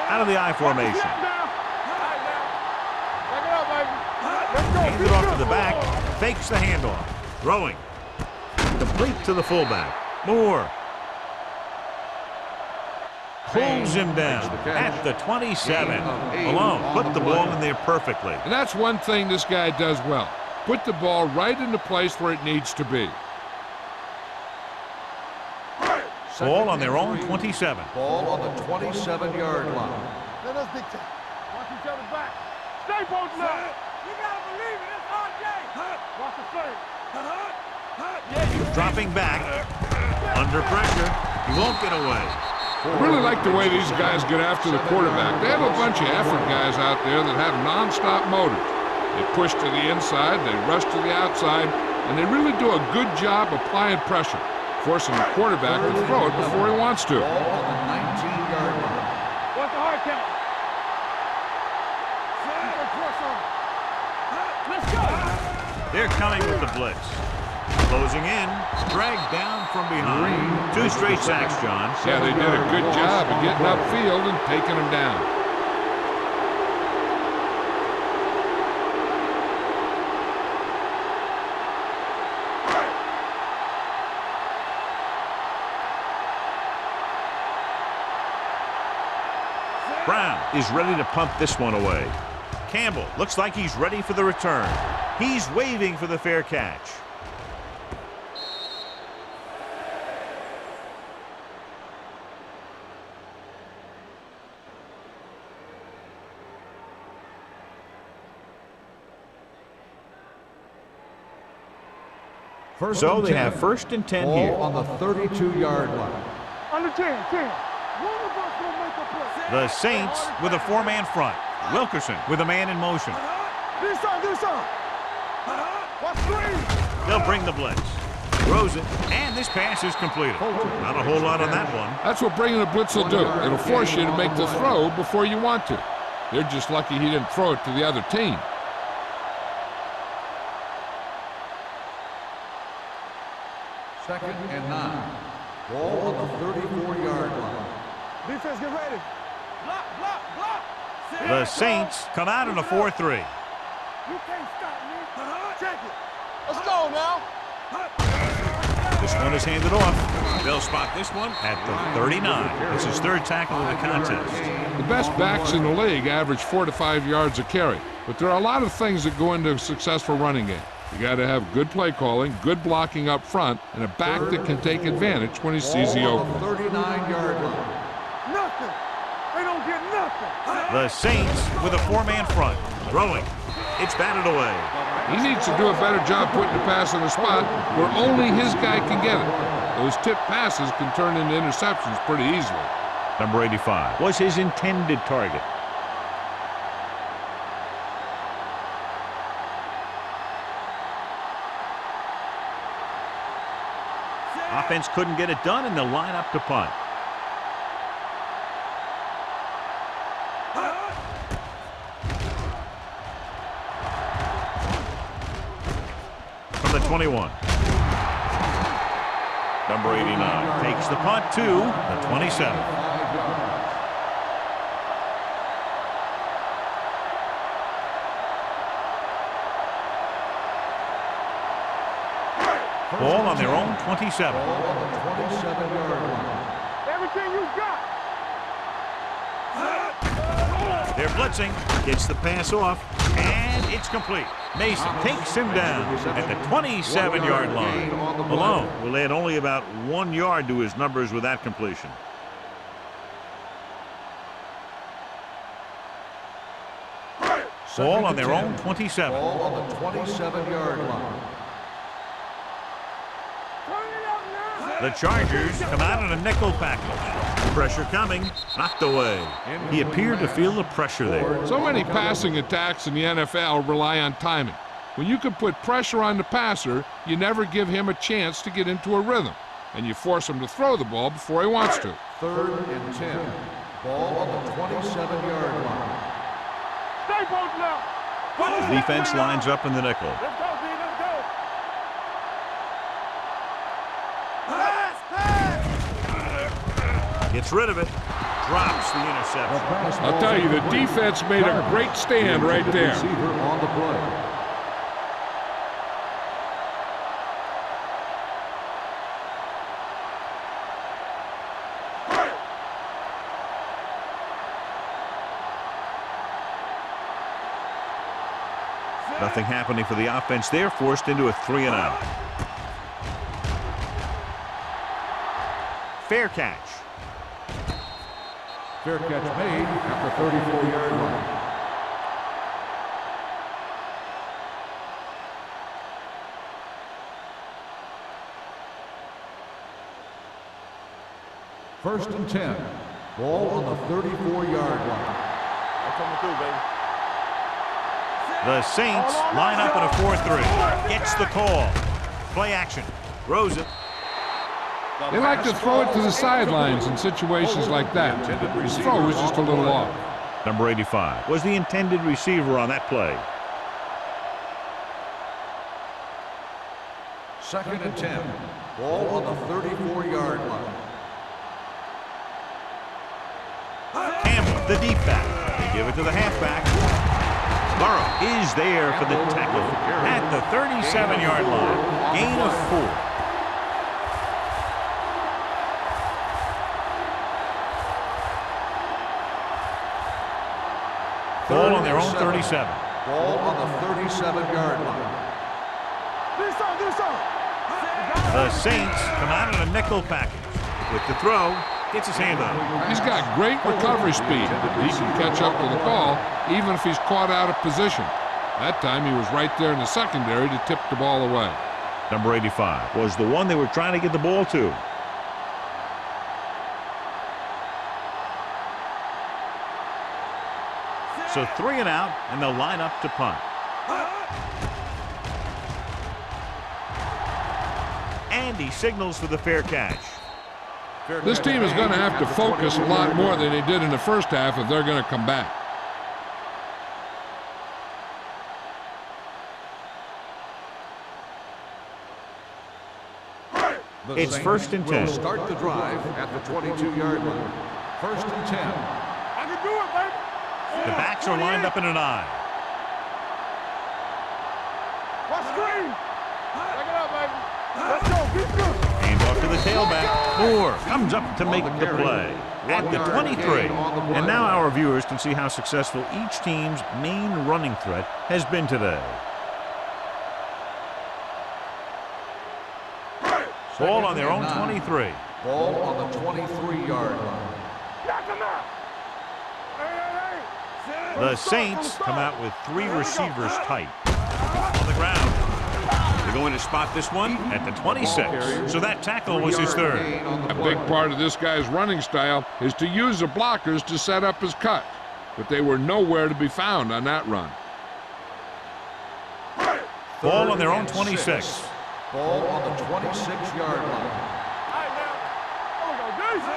Out of the I formation. Hands it off to the back. Fakes the handoff. Throwing. Complete to the fullback. Moore. Pulls him down at the 27. Malone put the ball in there perfectly. And that's one thing this guy does well. Put the ball right in the place where it needs to be. Ball on their own 27. Ball on the 27-yard line. Let us dictate. Watch each other back. Stay bolted up. You gotta believe it. It's RJ. Watch the flame. He's dropping back. Under pressure. He won't get away. I really like the way these guys get after the quarterback. They have a bunch of effort guys out there that have non-stop motors. They push to the inside, they rush to the outside, and they really do a good job applying pressure, forcing the quarterback to throw it before he wants to. Ball on the 19-yard line. What's the hard count? Let's go. They're coming with the blitz. Closing in. Dragged down from behind. 2 straight sacks, John. Yeah, they did a good job of getting upfield and taking him down. Brown is ready to punt this one away. Campbell looks like he's ready for the return. He's waving for the fair catch. So they have first and 10 here. Ball on the 32-yard line. Under 10. One of us will make a play. The Saints with a four-man front. Wilkerson with a man in motion. This on. Watch three. They'll bring the blitz. Throws it, and this pass is completed. Not a whole lot on that one. That's what bringing the blitz will do. It'll force you to make the throw before you want to. They're just lucky he didn't throw it to the other team. Second and 9. Ball on the 34-yard line. Defense, get ready. Block. The Saints come out in a 4-3. You can't stop me. Check it. Let's go now. This one is handed off. They'll spot this one at the 39. It's his third tackle of the contest. The best backs in the league average 4 to 5 yards a carry, but there are a lot of things that go into a successful running game. You got to have good play calling, good blocking up front, and a back that can take advantage when he sees the opening. 39-yard line. Nothing. They don't get nothing. The Saints with a four-man front. Throwing. It's batted away. He needs to do a better job putting the pass in a spot where only his guy can get it. Those tip passes can turn into interceptions pretty easily. Number 85 was his intended target. Offense couldn't get it done, and they'll line up to punt. From the 21. Number 89 takes the punt to the 27. Ball on their own 27. Ball on the 27-yard line. Everything you got. They're blitzing, gets the pass off, and it's complete. Mason takes him down at the 27-yard line. Malone will add only about 1 yard to his numbers with that completion. Ball on their own 27. Ball on the 27-yard line. The Chargers come out in a nickel package. Pressure coming, knocked away. He appeared to feel the pressure there. So many passing attacks in the NFL rely on timing. When you can put pressure on the passer, you never give him a chance to get into a rhythm, and you force him to throw the ball before he wants to. 3rd and 10. Ball on the 27-yard line. Stay both now. The defense lines up in the nickel. Let's go, D. Let's go. Gets rid of it. Drops the interception. I'll tell you, the defense made a great stand right there. Receiver on the play. Nothing happening for the offense there, forced into a 3-and-out. Fair catch. Fair catch made at the 34-yard line. First and 10. Ball on the 34-yard line. I'm coming through, baby. The Saints line up in a 4-3. Gets the call. Play action. Throws it. They like to throw it to the sidelines in situations like that. His throw was just a little off. Number 85 was the intended receiver on that play. Second and 10. Ball on the 34-yard line. Campbell, the deep back. They give it to the halfback. Burrow is there for the tackle at the 37-yard line. Gain of 4. Ball on their own 37. Ball on the 37-yard line. This on. The Saints come out in a nickel package. With the throw, gets his hand on it. He's got great recovery speed. He can catch up to the call even if he's caught out of position. That time he was right there in the secondary to tip the ball away. Number 85 was the one they were trying to get the ball to. So 3 and out, and they'll line up to punt. And he signals for the fair catch. This team is going to have to focus a lot more than they did in the first half if they're going to come back. It's 1st and 10. Will start the drive at the 22-yard line. 1st and 10. I can do it, baby. The backs are lined up in an I. Watch screen. Take it up, baby. Let's go. Keep good. Hand off to the tailback. Moore comes up to make the play at the 23. And now our viewers can see how successful each team's main running threat has been today. Ball on their own 23. Ball on the 23-yard line. Knock him out. Hey. The Saints come out with 3 receivers tight. On the ground. They're going to spot this one at the 26. So that tackle was his 3rd. A big part of this guy's running style is to use the blockers to set up his cut. But they were nowhere to be found on that run. Ball on their own 26. Ball on the 26-yard line.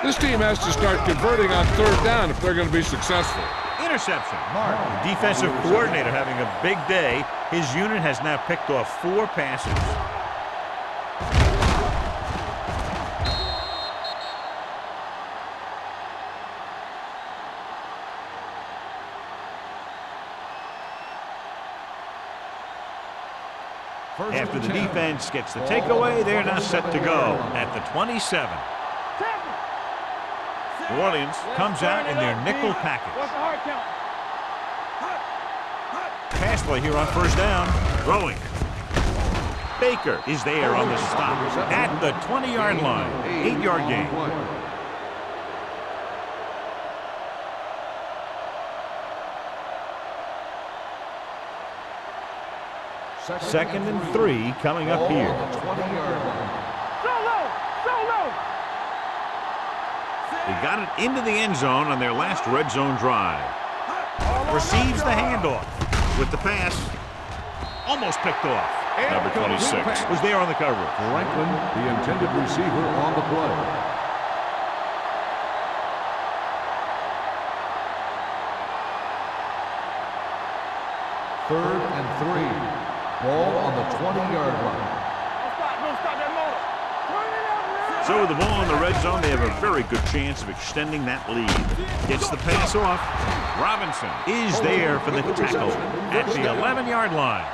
This team has to start converting on 3rd down if they're going to be successful. Interception. The defensive coordinator having a big day. His unit has now picked off 4 passes. After the defense gets the takeaway, they're now set to go at the 27. New Orleans comes out in their nickel package. Pass play here on 1st down. Throwing. Baker is there on the stop at the 20-yard line. 8-yard gain. Second and 3 coming up here. They got it into the end zone on their last red zone drive. Receives the handoff with the pass. Almost picked off. Number 26 was there on the coverage. Franklin, the intended receiver, on the play. Third and 3. Ball on the 20-yard line. So with the ball in the red zone, they have a very good chance of extending that lead. Gets the pass off. Robinson is there for the tackle at the 11-yard line.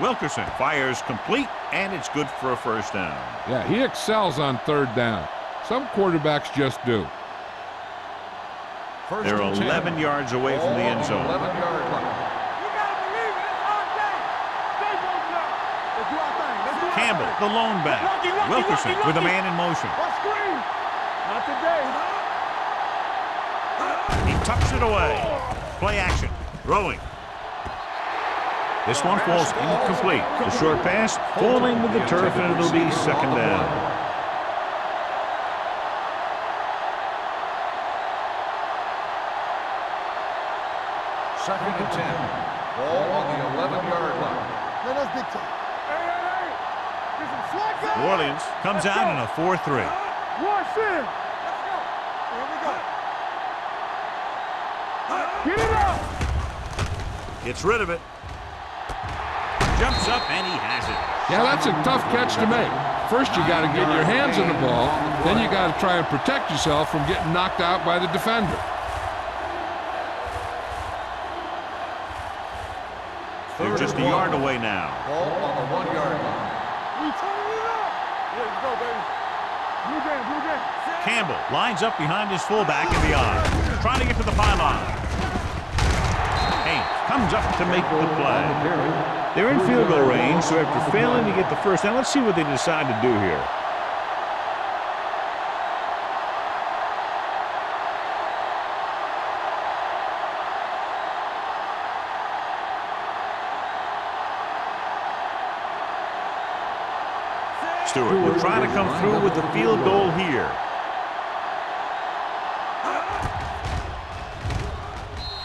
Wilkerson fires complete, and it's good for a 1st down. Yeah, he excels on 3rd down. Some quarterbacks just do. They're 11 yards away from the end zone. 11-yard line. Campbell, the lone back. Wilkerson with a man in motion. Not today. He tucks it away. Play action. Throwing. This one falls incomplete. The short pass falling to the turf, and it'll be 2nd down. Second and 10. Ball on the 11-yard line. Man, that's big time. New Orleans comes out in a 4-3. Watch in. Let's go. Here we go. Get it up. Gets rid of it. Jumps up, and he has it. Yeah, that's a tough catch to make. First, you got to get your hands on the ball. Then you got to try and protect yourself from getting knocked out by the defender. They're just a yard away now. Ball on the 1-yard line. We turn it up. Let's go, baby. Blue game, blue game. Campbell lines up behind his fullback in the I. Trying to get to the pylon. Haynes comes up to make the play. They're in field goal range, so after failing to get the 1st down, let's see what they decide to do here. Stewart will try to come through with the field goal here.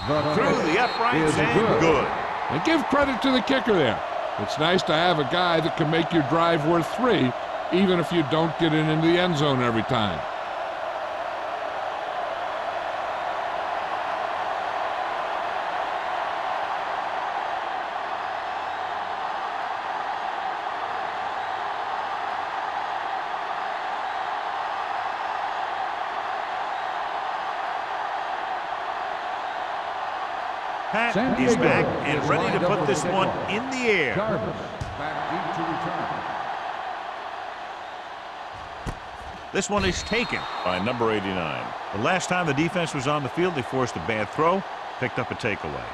Through the uprights and good. And give credit to the kicker there. It's nice to have a guy that can make your drive worth 3, even if you don't get it into the end zone every time. Pat is back and ready to put this one in the air. Back deep to return. This one is taken by number 89. The last time the defense was on the field, they forced a bad throw, picked up a takeaway.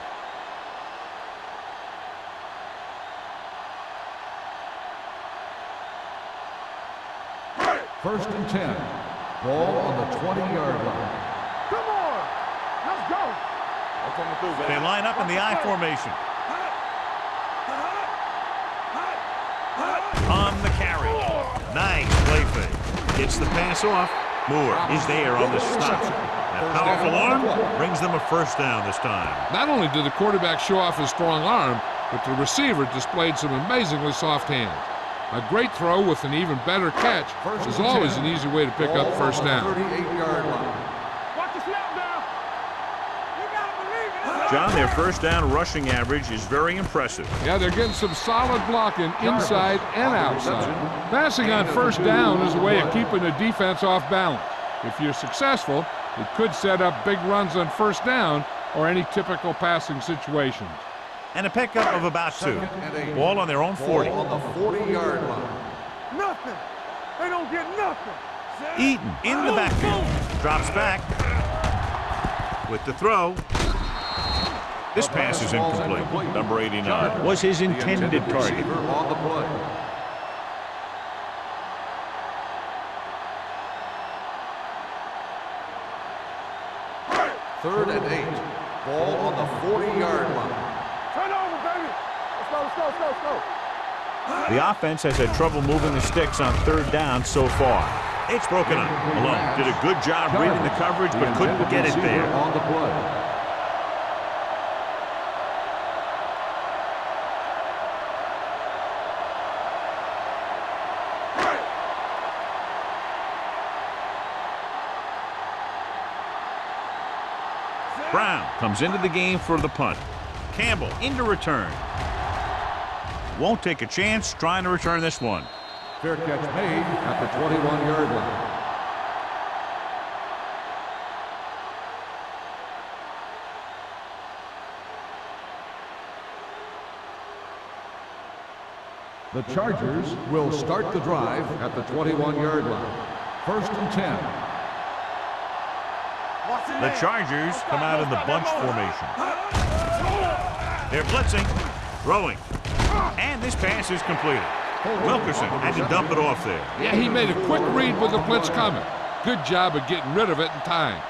First and 10. Ball on the 20-yard line. Come on. Let's go. They line up in the I formation. On the carry. Nice play fake. Gets the pass off. Moore is there on the stop. That powerful arm brings them a first down this time. Not only did the quarterback show off his strong arm, but the receiver displayed some amazingly soft hands. A great throw with an even better catch is always an easy way to pick up first down. 38-yard line. Watch the snap now. You gotta believe it. John, their first down rushing average is very impressive. Yeah, they're getting some solid blocking inside and outside. Passing on first down is a way of keeping the defense off balance. If you're successful, it could set up big runs on first down or any typical passing situations. And a pickup of about 2. Ball on their own 40. Ball on the 40-yard line. Nothing. They don't get nothing. Eaton in the backfield. Drops back. With the throw. This pass is incomplete. Number 89 was his intended target. On the play. Third and 8. Ball on the 40-yard line. Turn over, baby. Let's go, let's go, let's go, let's go. The offense has had trouble moving the sticks on third down so far. It's broken up. Malone did a good job reading the coverage, but couldn't get it there. On the play. Brown comes into the game for the punt. Campbell into return. Won't take a chance trying to return this one. Fair catch made at the 21-yard line. The Chargers will start the drive at the 21-yard line. First and 10. The Chargers come out in the bunch formation. They're blitzing, throwing, and this pass is completed. Wilkerson had to dump it off there. Yeah, he made a quick read with the blitz coming. Good job of getting rid of it in time.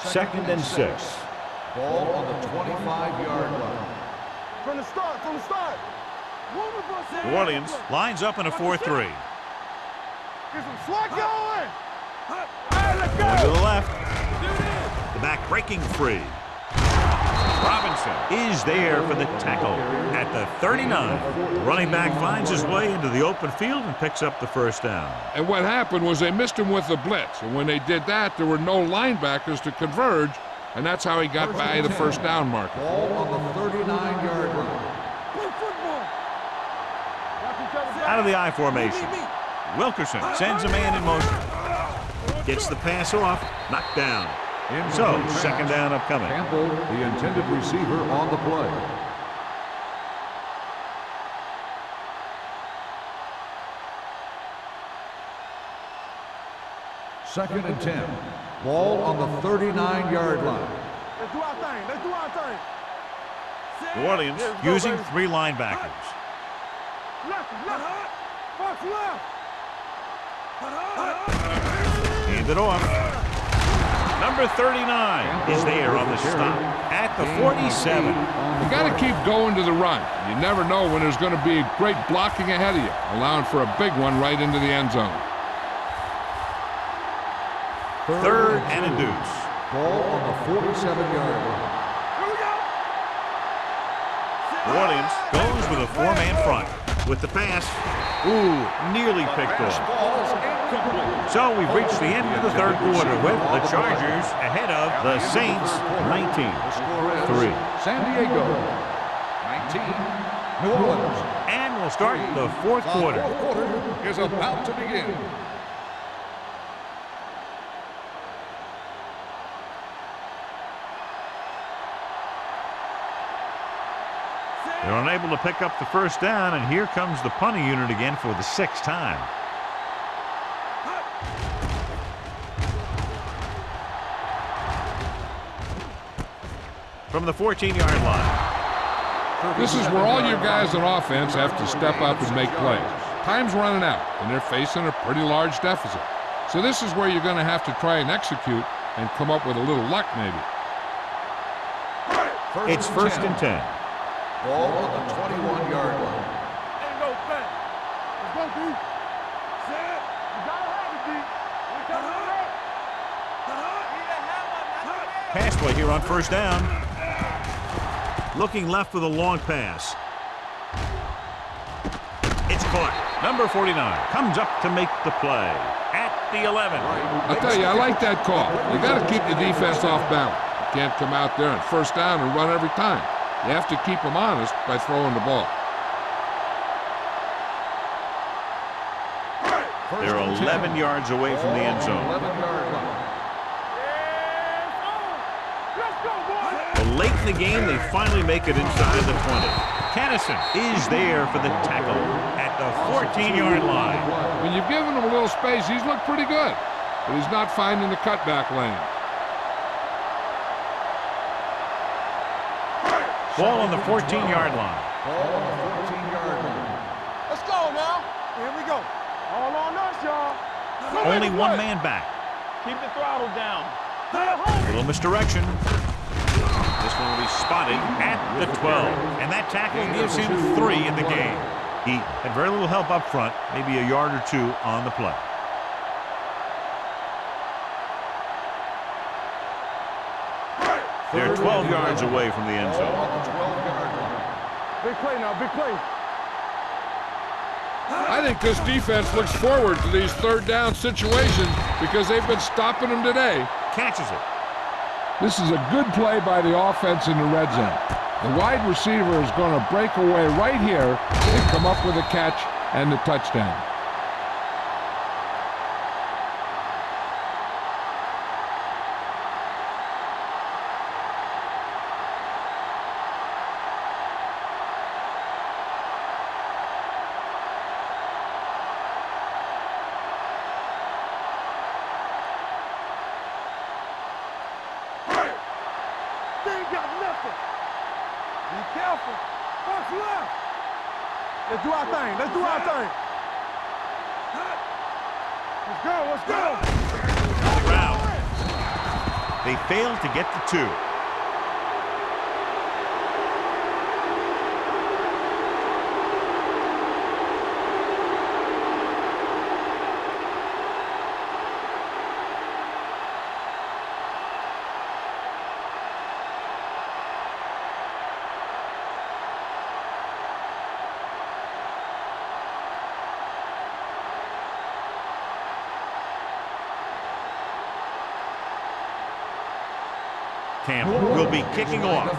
Second and 6. Ball on the 25-yard line. From the start, from the start. New Orleans lines up in a 4-3. Get some slack going. Hey, let's Going to go. the left. The back breaking free. Robinson is there for the tackle at the 39. The running back finds his way into the open field and picks up the first down. And what happened was they missed him with the blitz. And when they did that, there were no linebackers to converge. And that's how he got by the first down marker. Ball on the 39-yard line. Play football. Watch each other. Out of the I formation. Wilkerson sends a man in motion. Gets the pass off, knocked down. So, second down upcoming. Campbell, the intended receiver, on the play. Second and 10. Ball on the 39-yard line. Let's do our thing. Let's do our thing. New Orleans Let's go, using baby. 3 linebackers. Left, left. Box left. Hand it off. Number 39 is there on the stop at the 47. You got to keep going to the run. You never know when there's going to be great blocking ahead of you, allowing for a big one right into the end zone. Third and a deuce. Ball on the 47-yard line. Williams goes with a four-man front. With the pass, nearly picked off. So we've reached the end of the third quarter with the Chargers ahead of the Saints 19-3. San Diego 19, New Orleans. And we'll start the fourth quarter. The fourth quarter is about to begin. They're unable to pick up the first down, and here comes the punting unit again for the sixth time. From the 14-yard line. This is where all your guys on offense have to step up and make plays. Time's running out, and they're facing a pretty large deficit. So this is where you're going to have to try and execute and come up with a little luck maybe. It's first and 10. Ball on the 21-yard line. Ain't no thing. Let's go, D. Set. You gotta have it, D. We coming up. Pass play here on first down. Looking left with a long pass. It's caught. Number 49 comes up to make the play at the 11. I'll tell you, I like that call. You got to keep the defense off balance. You can't come out there and first down and run every time. You have to keep them honest by throwing the ball. They're 11 yards away from the end zone. 11-yard line. Let's go, boys. Well, late in the game, they finally make it inside the 20. Kennison is there for the tackle at the 14-yard line. When you've given him a little space, he's looked pretty good, but he's not finding the cutback lane. Ball on the 14-yard line. Ball on the 14-yard line. Let's go now. Here we go. All on us, y'all. Only one man back. Keep the throttle down. A little misdirection. This one will be spotted at the 12. And that tackle gives him 3 in the game. He had very little help up front, maybe a yard or 2 on the play. They're 12 yards away from the end zone. On the 12-yard line. Big play now, big play. I think this defense looks forward to these third down situations because they've been stopping them today. Catches it. This is a good play by the offense in the red zone. The wide receiver is going to break away right here and come up with a catch and the touchdown. They ain't got nothing. Be careful. What's left? Let's do our thing. Let's do our thing. Let's go. Let's go. Ground. They failed to get the 2. Campbell will be kicking off.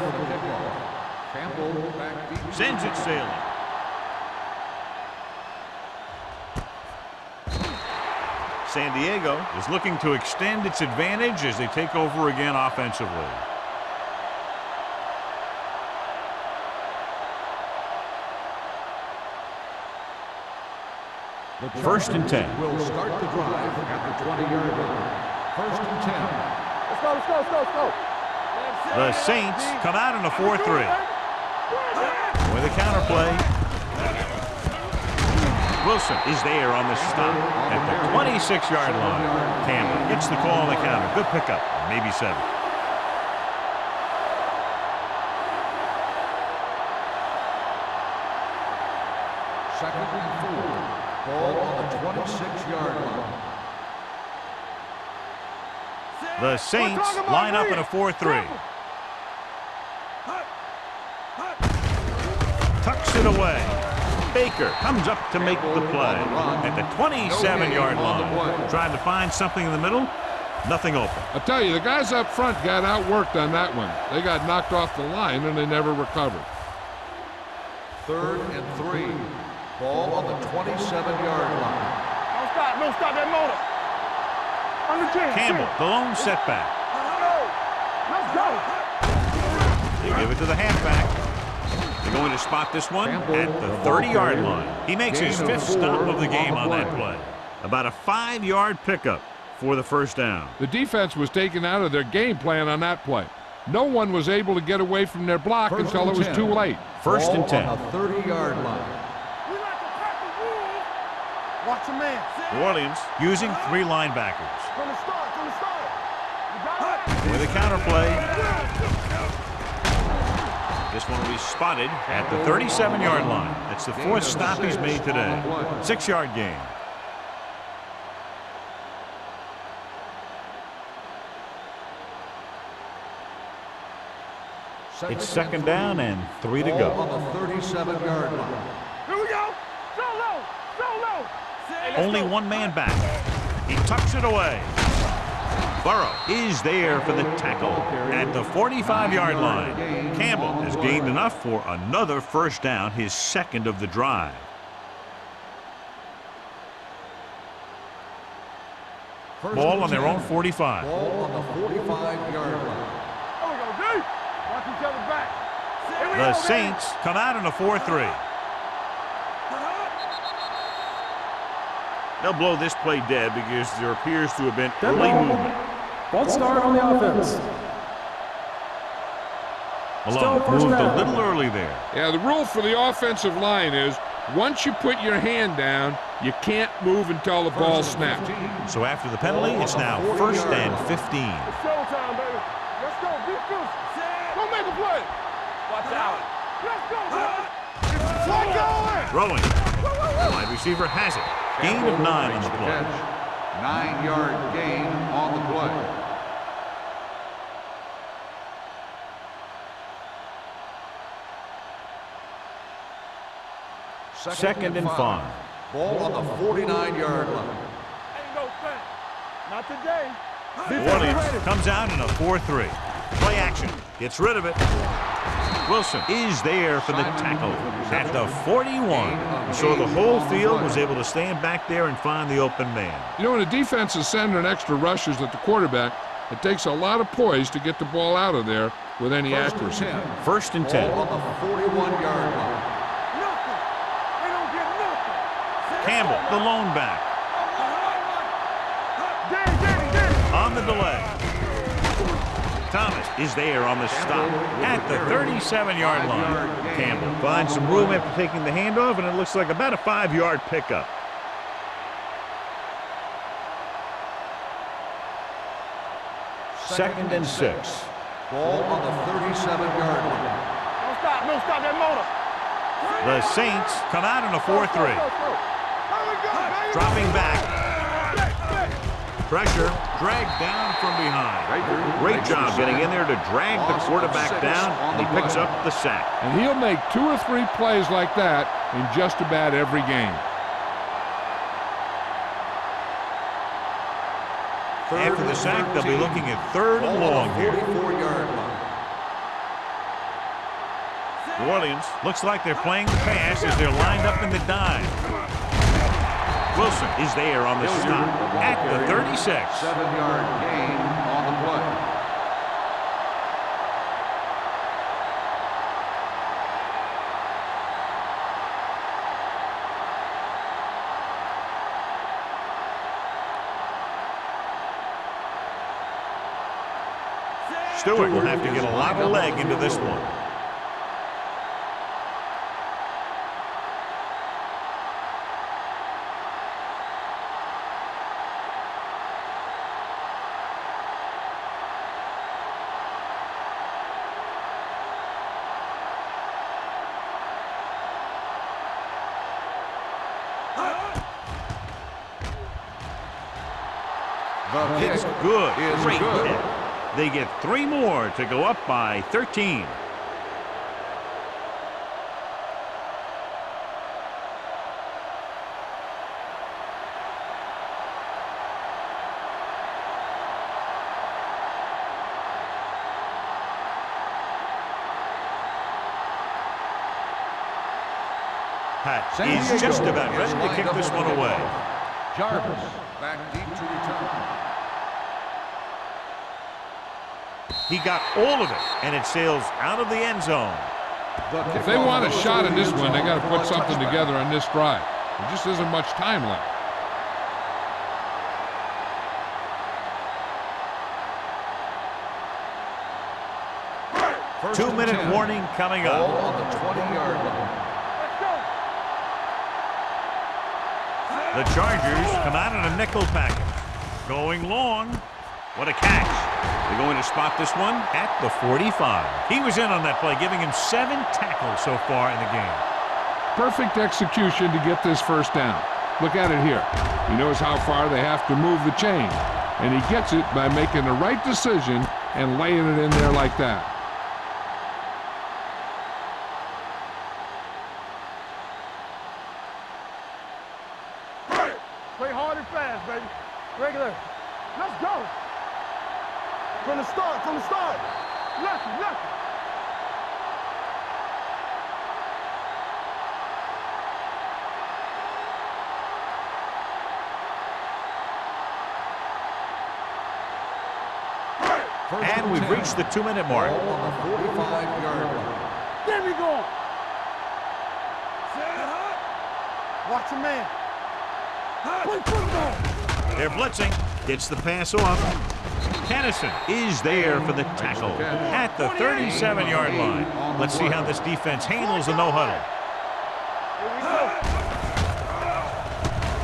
Campbell back deep. Sends it sailing. San Diego is looking to extend its advantage as they take over again offensively. First and 10. Will start the drive at the 20-yard line. First and 10. Let's go. Let's go. Let's go. Let's go. The Saints come out in a 4-3. With a counterplay. Wilson is there on the stop at the 26-yard line. Campbell gets the call on the counter. Good pickup, maybe 7. Second and 4. Ball on the 26-yard line. The Saints line up in a 4-3. Tucks it away. Baker comes up to make the play at the 27-yard line. Trying to find something in the middle. Nothing open. I tell you, the guys up front got outworked on that one. They got knocked off the line and they never recovered. Third and 3. Ball on the 27-yard line. Don't stop that motor. On the 10. Campbell, the lone setback. Let's go. They give it to the halfback. They're going to spot this one at the 30-yard line. He makes his 5th stop of the game on that play. About a 5-yard pickup for the first down. The defense was taken out of their game plan on that play. No one was able to get away from their block until it was too late. First and 10. On the 30-yard line. We like to pack the rules. Watch a man. New Orleans using 3 linebackers. From the start. You got it? With a counter play. This one will be spotted at the 37-yard line. That's the 4th stop he's made today. 6-yard gain. It's second down and 3 to go. On the 37-yard line. Here we go. Solo. Only one man back. He tucks it away. Burrow is there for the tackle at the 45-yard line. Campbell has gained enough for another first down, his 2nd of the drive. Ball on their own 45. Ball on the 45-yard line. There we go, D. Watch each other back. The Saints come out in a 4-3. They'll blow this play dead because there appears to have been early movement. False start on the offense. Malone moved a little early there. Yeah, the rule for the offensive line is once you put your hand down, you can't move until the ball snaps. So after the penalty, it's now 1st and 15. It's showtime, baby. Let's go. Be good. Go make a play. Watch out. Let's go, man. Let's go. Throwing. Wide receiver has it. Gain of 9 on the play. 9-yard gain on the play. Second and 5. Ball on the 49-yard line. Ain't no thing. Not today. New Orleans comes out in a 4-3. Play action. Gets rid of it. Wilson is there for the tackle at the 41. So the whole field was able to stand back there and find the open man. You know, when a defense is sending extra rushers at the quarterback, it takes a lot of poise to get the ball out of there with any accuracy. 1st and 10. Ball on the 41-yard line. Nothing. They don't get nothing. Campbell, the lone back. On the delay. Thomas is there on the stop at the 37-yard line. Campbell finds some room after taking the handoff, and it looks like about a 5-yard pickup. Second and 6. Ball on the 37-yard line. Don't stop that motor. The Saints come out in a 4-3. Dropping back. Pressure, dragged down from behind. Great job getting in there to drag the quarterback down, and he picks up the sack. And he'll make 2 or 3 plays like that in just about every game. After the sack, they'll be looking at 3rd and long here. 44-yard line. New Orleans looks like they're playing the pass as they're lined up in the dime. Wilson is there on the stop at the 36. 7-yard gain on the play. Stewart will have to get a lot of leg into this one. The kick It's good. is Great good. hit. They get 3 more to go up by 13. Pat San is Diego just about is ready to lined kick up this at one the away. Jarvis back deep to return. He got all of it, and it sails out of the end zone. If they want a shot in this one, they got to put something together on this drive. There just isn't much time left. First 2-minute and 10. warning coming Ball up. on the 20-yard line. The Chargers come out in a nickel package. Going long. What a catch. They're going to spot this one at the 45. He was in on that play, giving him 7 tackles so far in the game. Perfect execution to get this first down. Look at it here. He knows how far they have to move the chain, and he gets it by making the right decision and laying it in there like that. Play hard and fast, baby. Regular. Let's go. From the start, from the start. Lucky, lucky. And we've reached the 2-minute mark. Ball on the 45-yard line. Get me going. Watch your man. Play football. They're blitzing. Gets the pass off. Tennyson is there for the tackle at the 37-yard line. Let's see how this defense handles the no-huddle.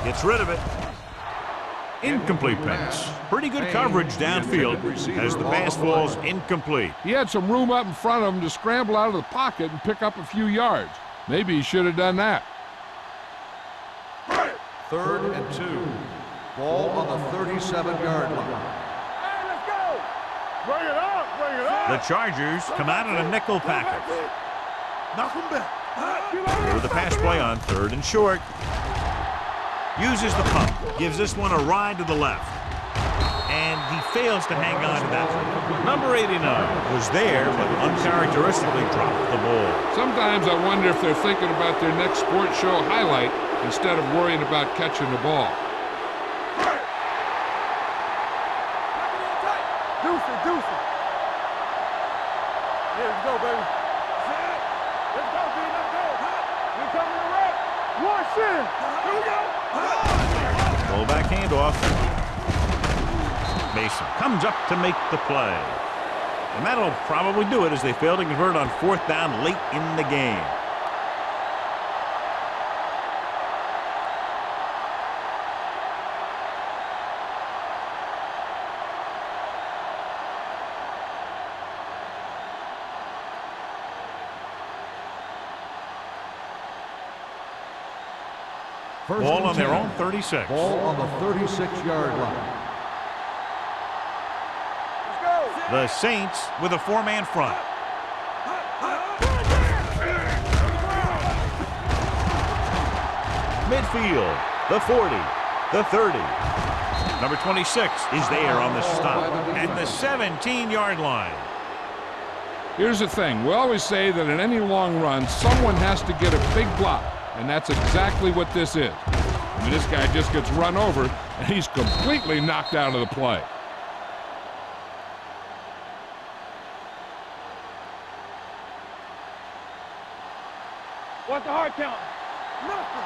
Gets rid of it. Incomplete pass. Pretty good coverage downfield as the pass falls incomplete. He had some room up in front of him to scramble out of the pocket and pick up a few yards. Maybe he should have done that. 3rd and 2. Ball on the 37-yard line. Hey, let's go. Bring it up, bring it up. The Chargers come out in a nickel package. Knock him back. Here with the pass play on 3rd and short. Uses the pump. Gives this one a ride to the left. And he fails to hang on to that one. Number 89 was there, but uncharacteristically dropped the ball. Sometimes I wonder if they're thinking about their next sports show highlight instead of worrying about catching the ball. Deuce it, deuce it. Yeah, let's go, baby. Let's go, B, let's go. We coming to wreck. One shit. Here we go. Full back handoff. Mason comes up to make the play. And that'll probably do it as they fail to convert on 4th down late in the game. First Ball and on their 10. own 36. Ball on the 36-yard line. Let's go. The Saints with a 4-man front. Midfield, the 40, the 30. Number 26 is there on the stop at the 17-yard line. Here's the thing. We always say that in any long run, someone has to get a big block, and that's exactly what this is. I mean, this guy just gets run over, and he's completely knocked out of the play. What's the hard count? Nothing.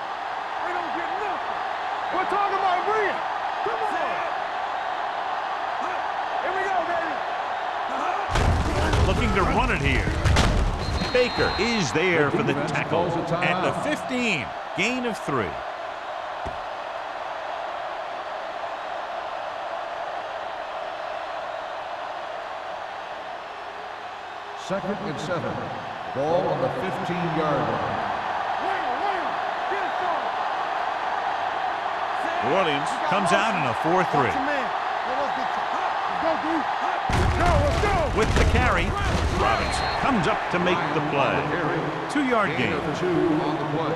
They don't get nothing. We're talking about bring it. Come on. Here we go, baby. Looking to run it here. Baker is there for the tackle calls a timeout. at the 15. Gain of 3. Second and 7. Ball on the 15-yard line. Get it, son. New Orleans comes out in a 4-3. Watch your man. Play With the carry, Robinson comes up to make the play. 2-yard gain. Gain of 2 on the play.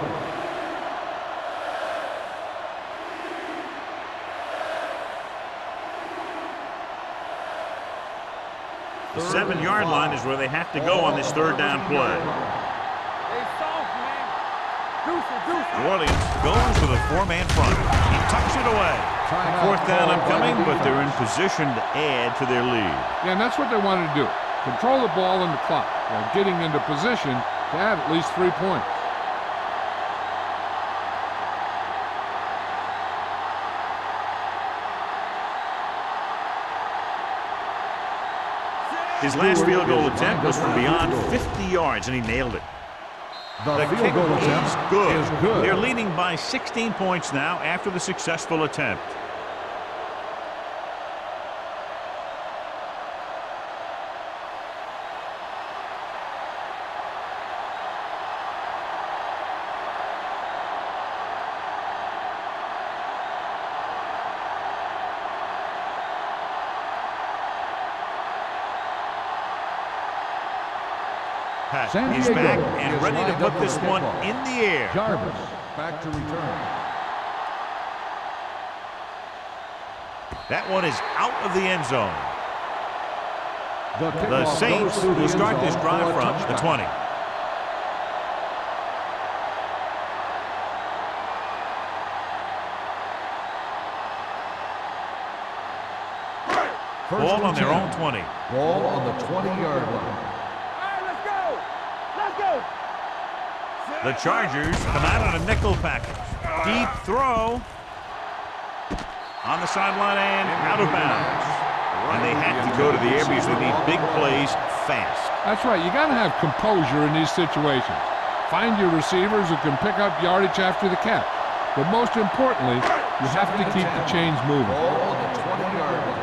The 7-yard line is where they have to go on this 3rd down play. New Orleans goes with a 4-man front. He tucks it away. 4th down upcoming, but they're in position to add to their lead. Yeah, and that's what they wanted to do. Control the ball and the clock while getting into position to add at least 3 points. His last field goal attempt was from beyond 50 yards, and he nailed it. The kick is good. They're leading by 16 points now after the successful attempt. Is back and ready to put this one in the air. Jarvis back to return. That one is out of the end zone. The kickoff Saints goes to the will start end this zone drive for a from the touchdown. 20. Ball on their own 20. Ball on the 20-yard line. The Chargers come out on a nickel package. Deep throw. On the sideline and out of bounds. And they have to go to the air because they need big plays fast. That's right. You got to have composure in these situations. Find your receivers who can pick up yardage after the catch. But most importantly, you have to keep the chains moving. Ball on the 20-yard line.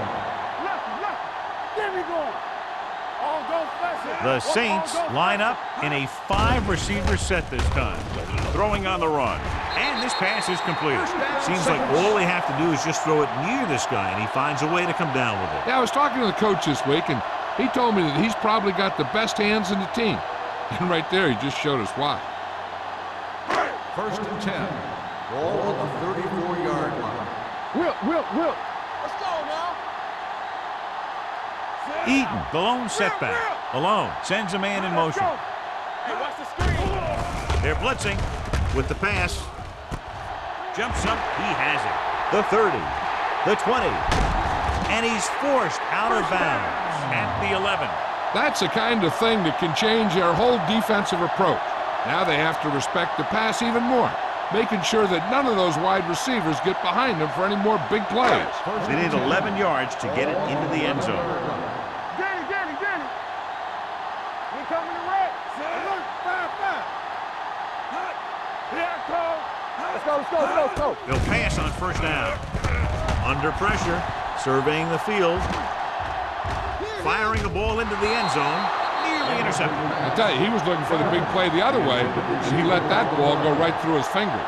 The Saints line up in a 5-receiver set this time. Throwing on the run. And this pass is completed. Seems like all they have to do is just throw it near this guy, and he finds a way to come down with it. Yeah, I was talking to the coach this week, and he told me that he's probably got the best hands in the team. And right there, he just showed us why. 1st and 10. Ball on the 34-yard line. Will. Let's go now. Eaton, the lone setback. Alone, sends a man in motion. Hey, watch the screen. They're blitzing with the pass. Jumps up, he has it. The 30, the 20, and he's forced out of bounds at the 11. That's the kind of thing that can change their whole defensive approach. Now they have to respect the pass even more, making sure that none of those wide receivers get behind them for any more big plays. They need 11 yards to get it into the end zone. Danny. We coming to red. Look, 5-5. Here I come. Let's go. They'll pass on 1st down. Under pressure, surveying the field. Firing the ball into the end zone. Nearly intercepted. I tell you, he was looking for the big play the other way, and he let that ball go right through his fingers.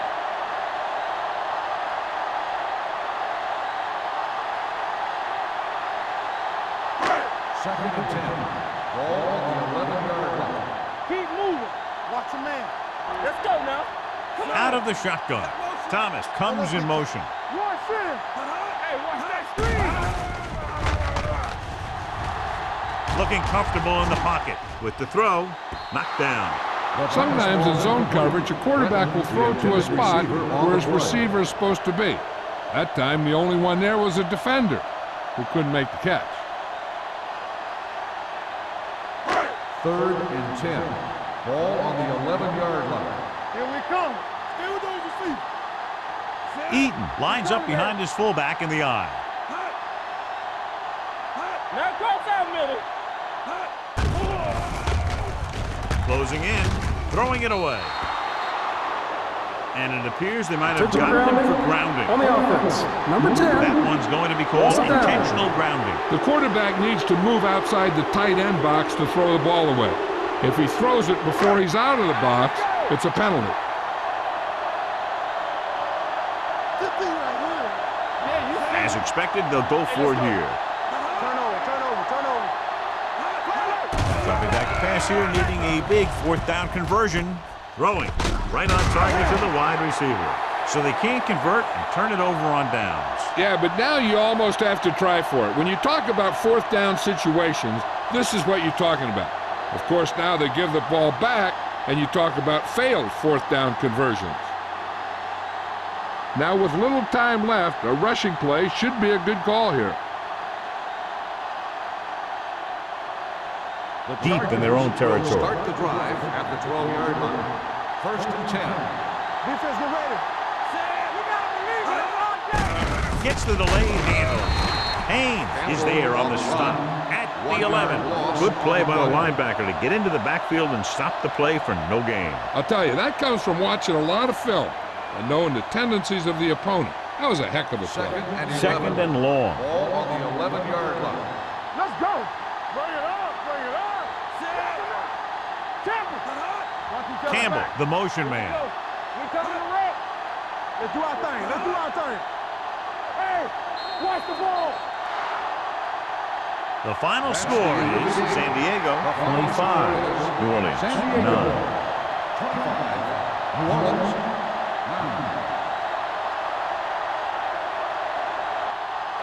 Second and 10. Ball on the 11-yard line. Keep moving. Watch a man. Let's go now. Out of the shotgun. Thomas comes in motion. Watch him. Hey, watch that screen. Looking comfortable in the pocket. With the throw, knocked down. Sometimes in zone coverage, a quarterback will throw to a spot where his receiver is supposed to be. That time, the only one there was a defender who couldn't make the catch. 3rd and 10. Ball on the 11-yard line. Here we come. Stay with those receivers. Eaton lines up behind his fullback in the eye. Now cross out middle. Closing in, throwing it away. And it appears they might have Intentional gotten him for grounding grounding. on the offense. Number 10. That one's going to be called Also down. intentional grounding. The quarterback needs to move outside the tight end box to throw the ball away. If he throws it before he's out of the box, it's a penalty. As expected, they'll go for it here. Turnover. pass here, needing a big fourth down conversion. Throwing right on target to the wide receiver. So they can't convert and turn it over on downs. Yeah, but now you almost have to try for it. When you talk about fourth down situations, this is what you're talking about. Of course, now they give the ball back, and you talk about failed fourth down conversions. Now with little time left, a rushing play should be a good call here. Deep in their own territory. Start the drive at the 12-yard line. 1st and 10. Defense, get ready. Gets the delayed handle. Haynes is there on the stop at the 11. Good play by the linebacker to get into the backfield and stop the play for no gain. I'll tell you, that comes from watching a lot of film and knowing the tendencies of the opponent. That was a heck of a play. Second and long. Ball on the 11-yard line. Let's go. Bring it up. Bring it up. Campbell. Watch each other Campbell, back. the motion man. We coming to wreck. Let's do our thing. Let's do our thing. Hey, watch the ball. The final score is San Diego 25, New Orleans 9. New Orleans 9.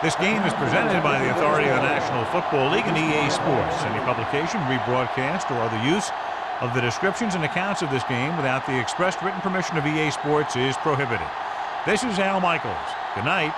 This game is presented by the authority of the National Football League and EA Sports. Any publication, rebroadcast, or other use of the descriptions and accounts of this game without the expressed written permission of EA Sports is prohibited. This is Al Michaels. Good night.